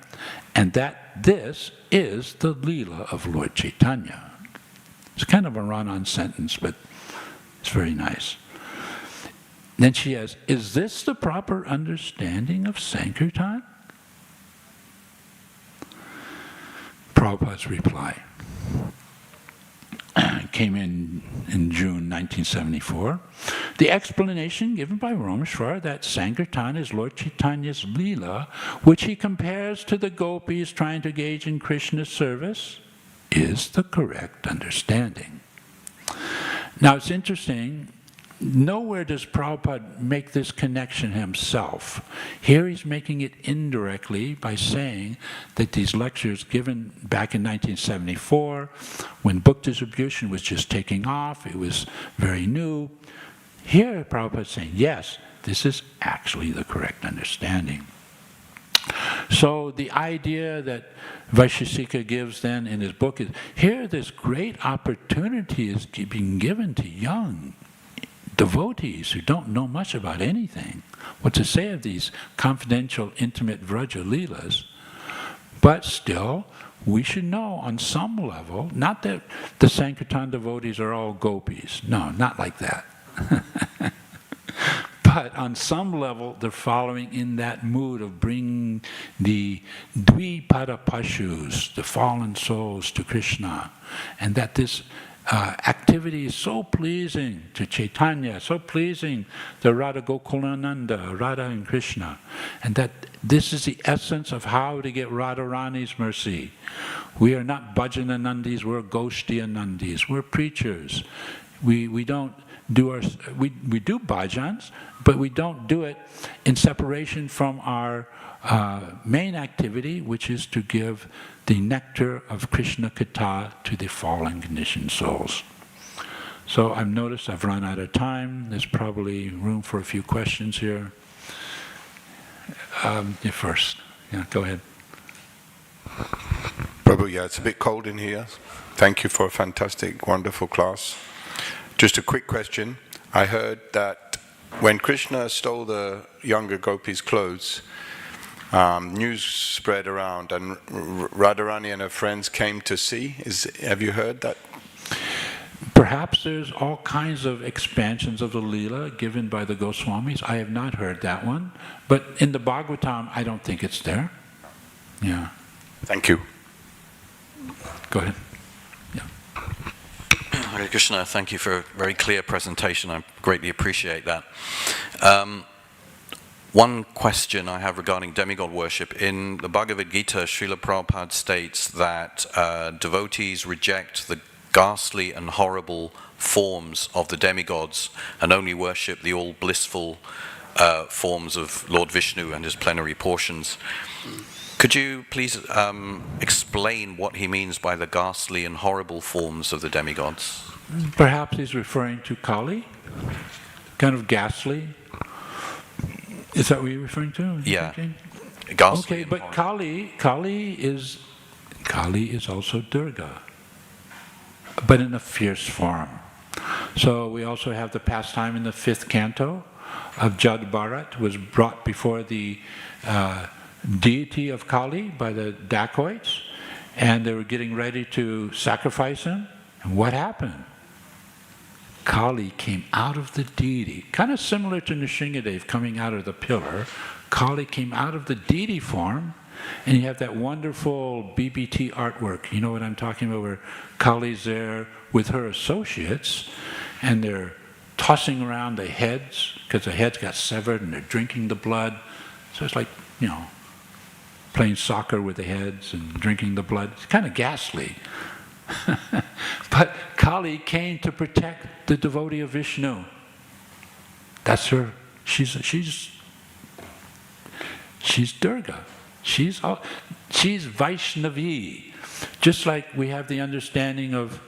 And that this is the Leela of Lord Chaitanya. It's kind of a run-on sentence, but it's very nice. Then she asks, is this the proper understanding of Sankirtan? Prabhupada's reply came in June 1974. The explanation given by Rameshwar that Sankirtan is Lord Chaitanya's Leela, which he compares to the gopis trying to engage in Krishna's service, is the correct understanding. Now it's interesting, nowhere does Prabhupada make this connection himself. Here he's making it indirectly by saying that these lectures given back in 1974, when book distribution was just taking off, it was very new. Here Prabhupada's saying, yes, this is actually the correct understanding. So the idea that Vaisheshika gives then in his book is, here this great opportunity is being given to young devotees who don't know much about anything, what to say of these confidential, intimate Vraja Leelas. But still, we should know on some level, not that the Sankirtan devotees are all gopis, no, not like that. But on some level, they're following in that mood of bringing the Dvipada Pashus, the fallen souls, to Krishna. And that this activity is so pleasing to Chaitanya, so pleasing to Radha Gokulananda, Radha and Krishna. And that this is the essence of how to get Radharani's mercy. We are not Bhajananandis, we're Goshtianandis, we're preachers. We don't do we do bhajans, but we don't do it in separation from our main activity, which is to give the nectar of Krishna Katha to the fallen conditioned souls. So I've noticed I've run out of time. There's probably room for a few questions here. You first. Yeah, go ahead. Prabhu, yeah, it's a bit cold in here. Thank you for a fantastic, wonderful class. Just a quick question. I heard that when Krishna stole the younger gopis' clothes, news spread around and Radharani and her friends came to see. Have you heard that? Perhaps there's all kinds of expansions of the Leela given by the Goswamis. I have not heard that one. But in the Bhāgavatam, I don't think it's there. Yeah. Thank you. Go ahead. Hare Krishna, thank you for a very clear presentation. I greatly appreciate that. One question I have regarding demigod worship. In the Bhagavad Gita, Srila Prabhupada states that devotees reject the ghastly and horrible forms of the demigods and only worship the all blissful forms of Lord Vishnu and his plenary portions. Could you please explain what he means by the ghastly and horrible forms of the demigods? Perhaps he's referring to Kali, kind of ghastly. Is that what you're referring to? Yeah. Okay, but Kali is also Durga, but in a fierce form. So we also have the pastime in the 5th canto of Jad Bharat was brought before the deity of Kali by the dacoits, and they were getting ready to sacrifice him. And what happened? Kali came out of the deity, kind of similar to Nrsingadev coming out of the pillar. Kali came out of the deity form And you have that wonderful BBT artwork. You know what I'm talking about, where Kali's there with her associates, and they're tossing around the heads, because the heads got severed, and they're drinking the blood. So it's like, you know, playing soccer with the heads and drinking the blood. It's kind of ghastly. But Kali came to protect the devotee of Vishnu. That's her. She's Durga. She's Vaishnavi. Just like we have the understanding of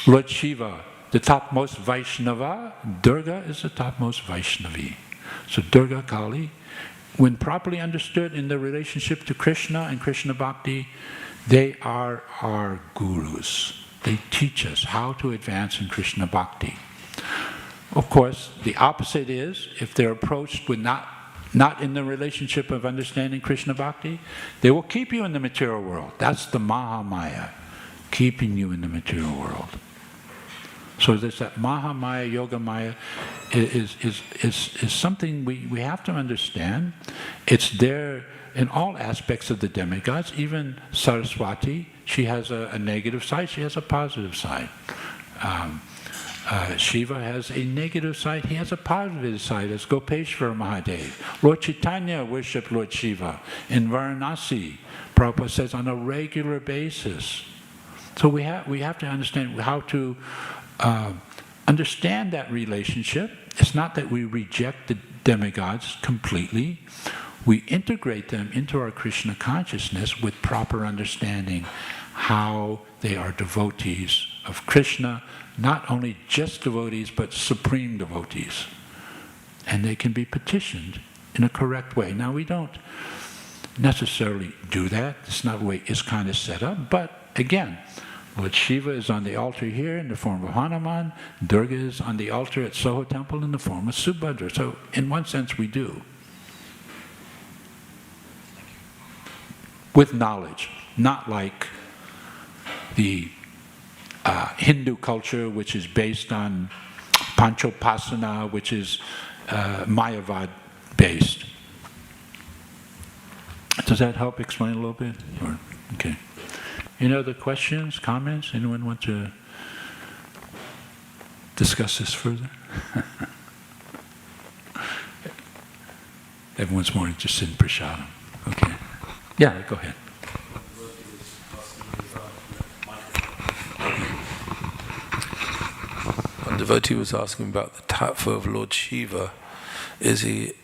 Lord Shiva, the topmost Vaishnava, Durga is the topmost Vaishnavi. So Durga, Kali, when properly understood in their relationship to Krishna and Krishna Bhakti, they are our gurus. They teach us how to advance in Krishna Bhakti. Of course, the opposite is, if they're approached with not in the relationship of understanding Krishna Bhakti, they will keep you in the material world. That's the Mahamaya, keeping you in the material world. So there's that Mahamaya, Yogamaya is something we have to understand. It's there in all aspects of the demigods. Even Saraswati, she has a negative side, she has a positive side. Shiva has a negative side, he has a positive side, as Gopeshwara Mahadev. Lord Chaitanya worshipped Lord Shiva in Varanasi, Prabhupada says, on a regular basis. So we have to understand how to understand that relationship. It's not that we reject the demigods completely. We integrate them into our Krishna consciousness with proper understanding how they are devotees of Krishna, not only just devotees, but supreme devotees. And they can be petitioned in a correct way. Now, we don't necessarily do that. It's not the way ISKCON is set up. But again, Lord Shiva is on the altar here in the form of Hanuman. Durga is on the altar at Soho Temple in the form of Subhadra. So in one sense we do. With knowledge, not like the Hindu culture, which is based on Panchopasana, which is Mayavad based. Does that help explain a little bit? Or, okay. Any other questions, comments? Anyone want to discuss this further? Everyone's more interested in prasadam. Okay. Yeah, go ahead. One devotee was asking about the tattva of Lord Shiva. Is he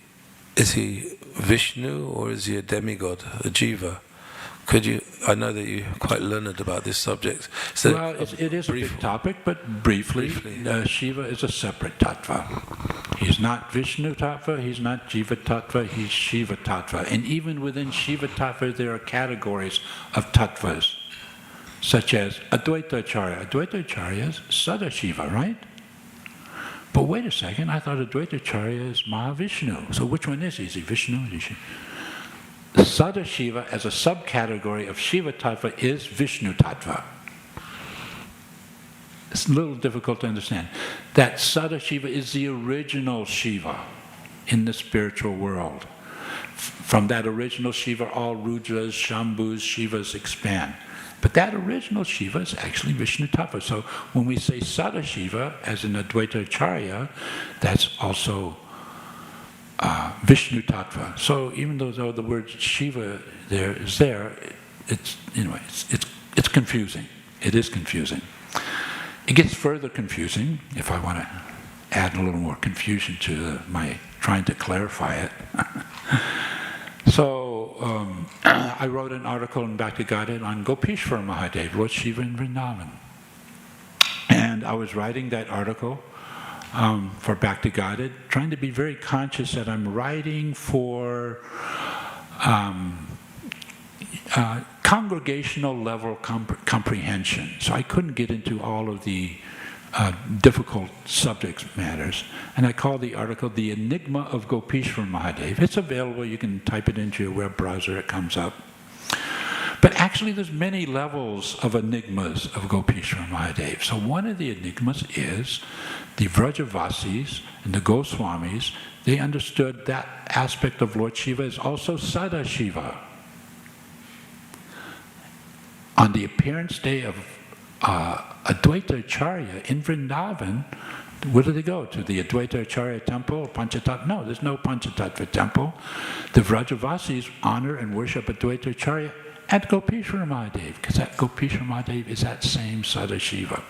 Vishnu or is he a demigod, a jiva? Could you? I know that you're quite learned about this subject. So well, it is a big topic, but briefly. Shiva is a separate tattva. He's not Vishnu tattva, he's not Jiva tattva, he's Shiva tattva. And even within Shiva tattva, there are categories of tattvas, such as Advaita Acharya. Advaita Acharya is Sadashiva, right? But wait a second, I thought Advaita Acharya is Mahavishnu. So which one is he? Is he Vishnu? Is he Shiva? Sadashiva, as a subcategory of Shiva Tattva, is Vishnu Tattva. It's a little difficult to understand. That Sadashiva is the original Shiva in the spiritual world. From that original Shiva, all Rudras, Shambhus, Shivas expand. But that original Shiva is actually Vishnu Tattva. So when we say Sadashiva, as in Advaita Acharya, that's also Vishnu Tattva. So even though the word Shiva is there, it's confusing. It is confusing. It gets further confusing if I want to add a little more confusion to my trying to clarify it. So I wrote an article in Bhakti-Gita on Gopeshwara Mahadev, Lord Shiva in Vrindavan. And I was writing that article for Bhakti-Gita, trying to be very conscious that I'm writing for congregational level comprehension. So I couldn't get into all of the difficult subject matters. And I call the article The Enigma of Gopeshwara Mahadev. It's available, you can type it into your web browser, it comes up. But actually there's many levels of enigmas of Gopeshwara Mahadev. So one of the enigmas is the Vrajavasis and the Goswamis, they understood that aspect of Lord Shiva is also Sadashiva. on the appearance day of Advaita Acharya in Vrindavan, where do they go? To the Advaita Acharya temple, Panchatattva? No, there's no Panchatattva temple. The Vrajavasis honor and worship Advaita Acharya at Gopishwara Mahadev, because that Gopishwara Mahadev is that same Sadashiva.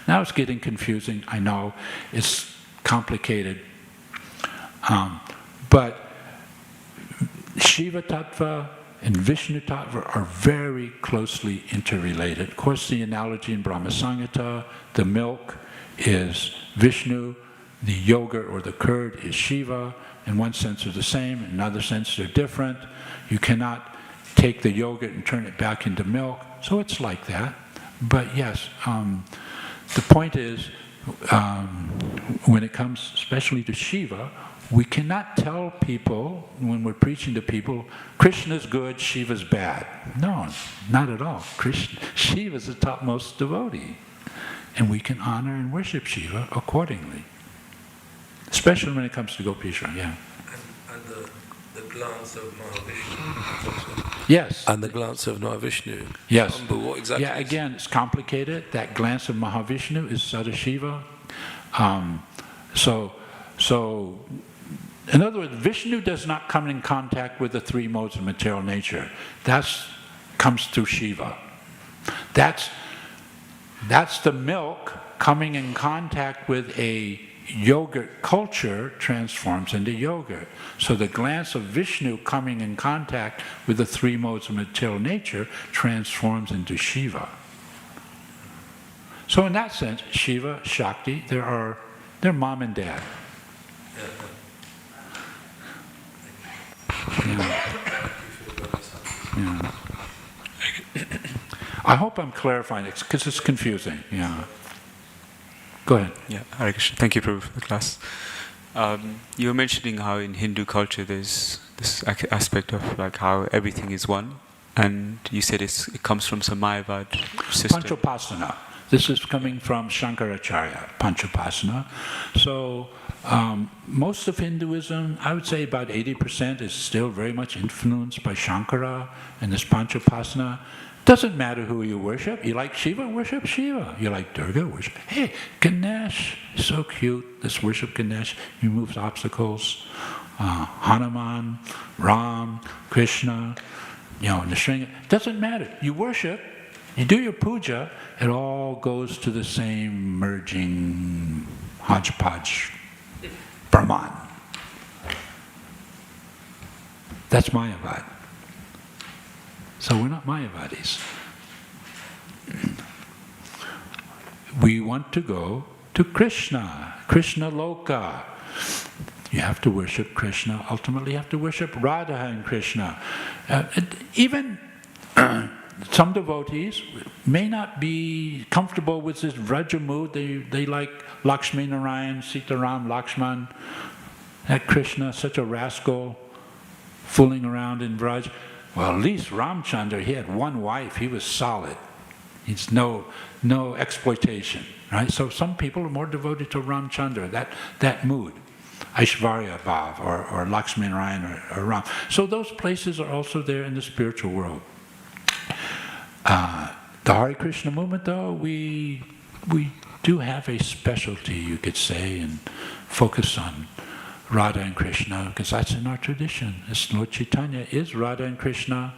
Now it's getting confusing, I know, it's complicated, but Shiva Tattva and Vishnu Tattva are very closely interrelated. Of course, the analogy in Brahma Samhita, the milk is Vishnu, the yogurt or the curd is Shiva. In one sense they're the same, in another sense they're different. You cannot take the yogurt and turn it back into milk, so it's like that. But yes, the point is, when it comes especially to Shiva, we cannot tell people, when we're preaching to people, Krishna's good, Shiva's bad. No, not at all. Shiva's the topmost devotee. And we can honor and worship Shiva accordingly. Especially when it comes to Gopishwara, yeah. And the glance of Mahavishnu. Yes. And the glance of Mahavishnu. Yes. But what exactly? Yeah, again, it's complicated. That glance of Mahavishnu is Sadashiva. So, in other words, Vishnu does not come in contact with the three modes of material nature. That comes through Shiva. That's the milk coming in contact with a yogurt culture transforms into yogurt. So the glance of Vishnu coming in contact with the three modes of material nature transforms into Shiva. So in that sense, Shiva, Shakti, they're mom and dad. Yeah. Yeah. I hope I'm clarifying it, because it's confusing. Yeah. Go ahead. Yeah, Hare Krishna. Thank you, Prabhu, for the class. You were mentioning how in Hindu culture there's this aspect of like how everything is one, and you said it comes from some Mayavad system. Panchopasana. This is coming from Shankaracharya, Panchopasana. So most of Hinduism, I would say about 80% is still very much influenced by Shankara and this Panchopasana. Doesn't matter who you worship. You like Shiva, worship Shiva. You like Durga, worship. Hey, Ganesh, so cute. Let's worship Ganesh. He removes obstacles. Hanuman, Ram, Krishna, Nrsimha. Doesn't matter. You worship. You do your puja. It all goes to the same merging hodgepodge Brahman. That's Mayavad. So we're not Mayavadis. We want to go to Krishna, Krishna Loka. You have to worship Krishna. Ultimately, you have to worship Radha and Krishna. Even some devotees may not be comfortable with this Vraja mood. They like Lakshmi Narayan, Sitaram, Lakshman. That Krishna, such a rascal, fooling around in Vraj. Well, at least Ramchandra, he had one wife. He was solid. He's no exploitation, right? So some people are more devoted to Ramchandra, that mood. Aishvarya Bhav or Lakshmi Narayan or Ram. So those places are also there in the spiritual world. The Hare Krishna movement, though, we do have a specialty, you could say, and focus on Radha and Krishna, because that's in our tradition. As Lord Chaitanya is Radha and Krishna,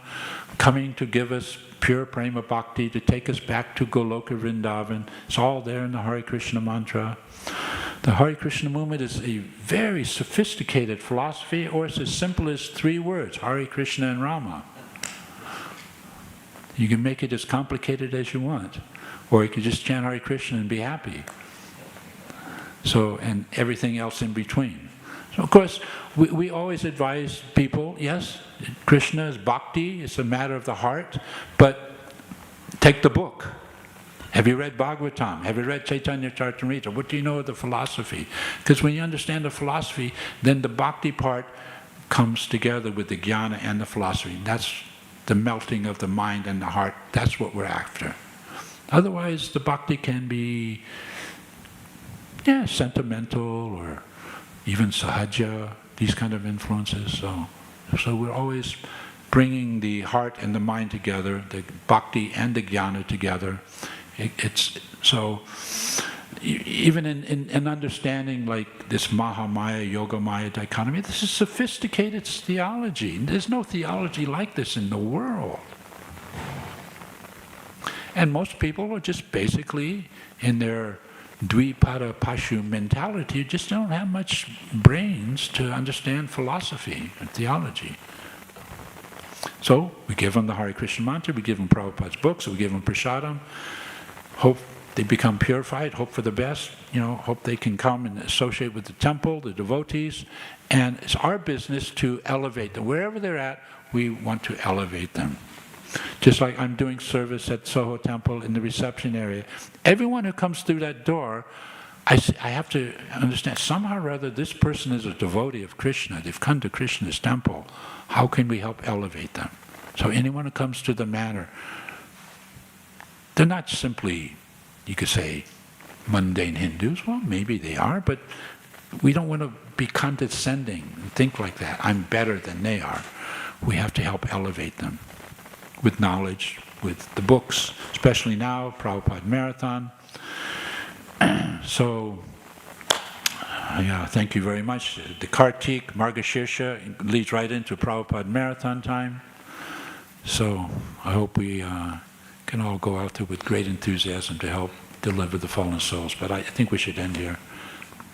coming to give us pure prema bhakti, to take us back to Goloka Vrindavan. It's all there in the Hare Krishna mantra. The Hare Krishna movement is a very sophisticated philosophy, or it's as simple as 3 words, Hare Krishna and Rama. You can make it as complicated as you want, or you can just chant Hare Krishna and be happy. So, and everything else in between. So of course, we always advise people, yes, Krishna is bhakti, it's a matter of the heart, but take the book. Have you read Bhāgavatam? Have you read Chaitanya Charitamrita? What do you know of the philosophy? Because when you understand the philosophy, then the bhakti part comes together with the jnana and the philosophy. That's the melting of the mind and the heart. That's what we're after. Otherwise, the bhakti can be, sentimental or even sahaja, these kind of influences. So we're always bringing the heart and the mind together, the bhakti and the jnana together. It's so, even in understanding like this Mahamaya, Yogamaya dichotomy, this is sophisticated theology. There's no theology like this in the world. And most people are just basically in their Dvipada Pashu mentality, just don't have much brains to understand philosophy and theology. So we give them the Hare Krishna mantra, we give them Prabhupada's books, we give them prasadam, hope they become purified, hope for the best, hope they can come and associate with the temple, the devotees, and it's our business to elevate them. Wherever they're at, we want to elevate them. Just like I'm doing service at Soho Temple in the reception area. Everyone who comes through that door, I have to understand, somehow or other this person is a devotee of Krishna. They've come to Krishna's temple. How can we help elevate them? So anyone who comes to the manor, they're not simply, you could say, mundane Hindus. Well, maybe they are, but we don't want to be condescending and think like that. I'm better than they are. We have to help elevate them with knowledge, with the books, especially now, Prabhupada Marathon. So, yeah, thank you very much. The Kartik, Margashirsha leads right into Prabhupada Marathon time. So I hope we can all go out there with great enthusiasm to help deliver the fallen souls. But I think we should end here.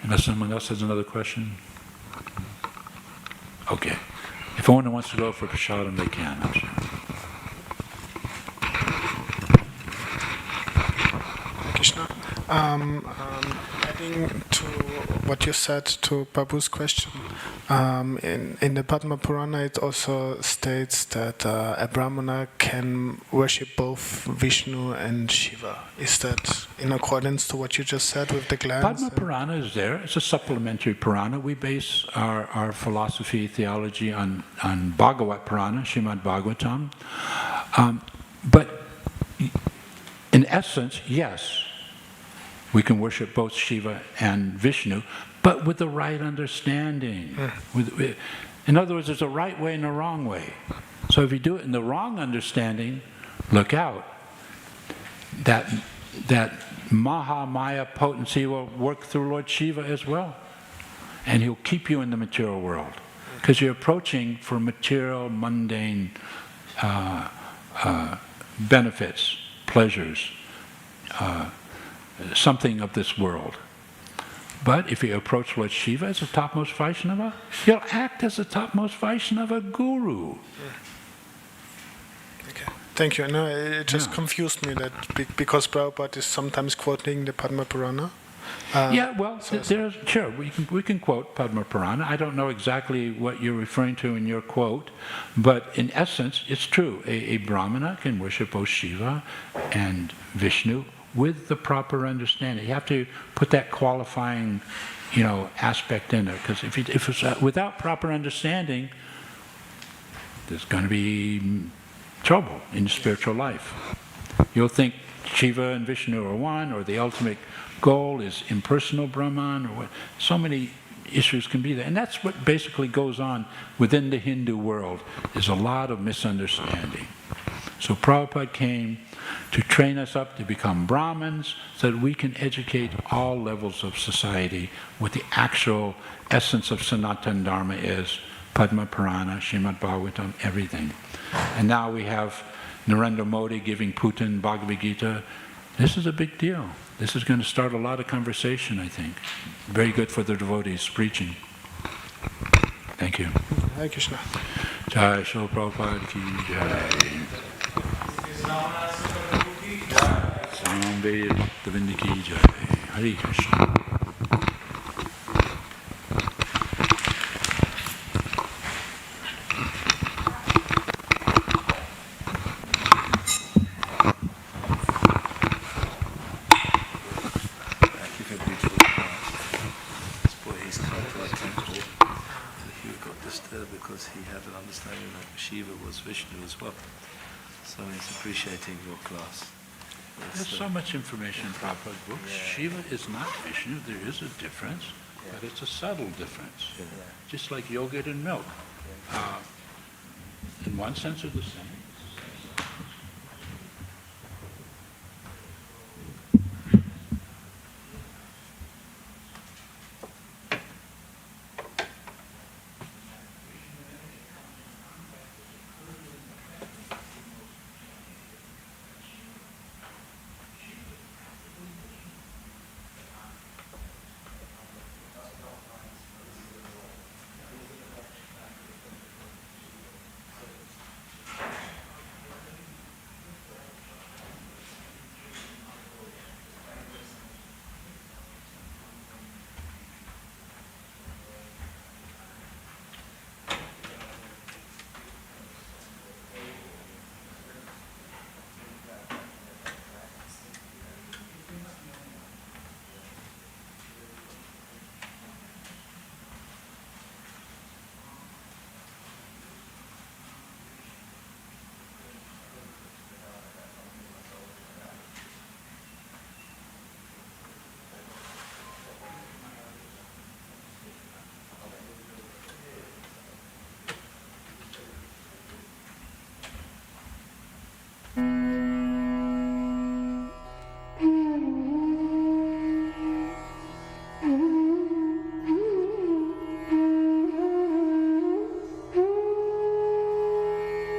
Unless someone else has another question? Okay. If anyone wants to go for prasadam, they can, I'm sure. Krishna. Adding to what you said to Babu's question, in the Padma Purana it also states that a Brahmana can worship both Vishnu and Shiva. Is that in accordance to what you just said with the glands? Padma Purana is there. It's a supplementary Purana. We base our philosophy, theology on Bhāgavatam Purana, Śrimad Bhāgavatam. But in essence, yes, we can worship both Shiva and Vishnu, but with the right understanding. In other words, there's a right way and a wrong way. So if you do it in the wrong understanding, look out. That Mahamaya potency will work through Lord Shiva as well. And he'll keep you in the material world. Because you're approaching for material, mundane benefits, pleasures, something of this world. But if you approach Lord Shiva as the topmost Vaishnava, he'll act as the topmost Vaishnava guru. Okay, thank you. No, it just confused me that because Prabhupada is sometimes quoting the Padma Purana. Sure, we can quote Padma Purana. I don't know exactly what you're referring to in your quote, but in essence, it's true. A Brahmana can worship both Shiva and Vishnu with the proper understanding. You have to put that qualifying, aspect in there, because if it's without proper understanding, there's going to be trouble in the spiritual life. You'll think Shiva and Vishnu are one, or the ultimate goal is impersonal Brahman, or what. So many issues can be there. And that's what basically goes on within the Hindu world, is a lot of misunderstanding. So Prabhupada came to train us up to become Brahmins so that we can educate all levels of society what the actual essence of Sanatana Dharma is, Padma Purana, Śrimad Bhāgavatam, everything. And now we have Narendra Modi giving Putin Bhagavad Gita. This is a big deal. This is going to start a lot of conversation, I think. Very good for the devotees preaching. Thank you. Hare Krishna. Jai Śrīla Prabhupada ki jai. Samved Bhaktivinoda ki jai. Hare Krishna. Shiva was Vishnu as well. So he's appreciating your class. There's so much information in Prabhupada's books. Shiva is not Vishnu. There is a difference, but it's a subtle difference. Just like yogurt and milk. in one sense are the same.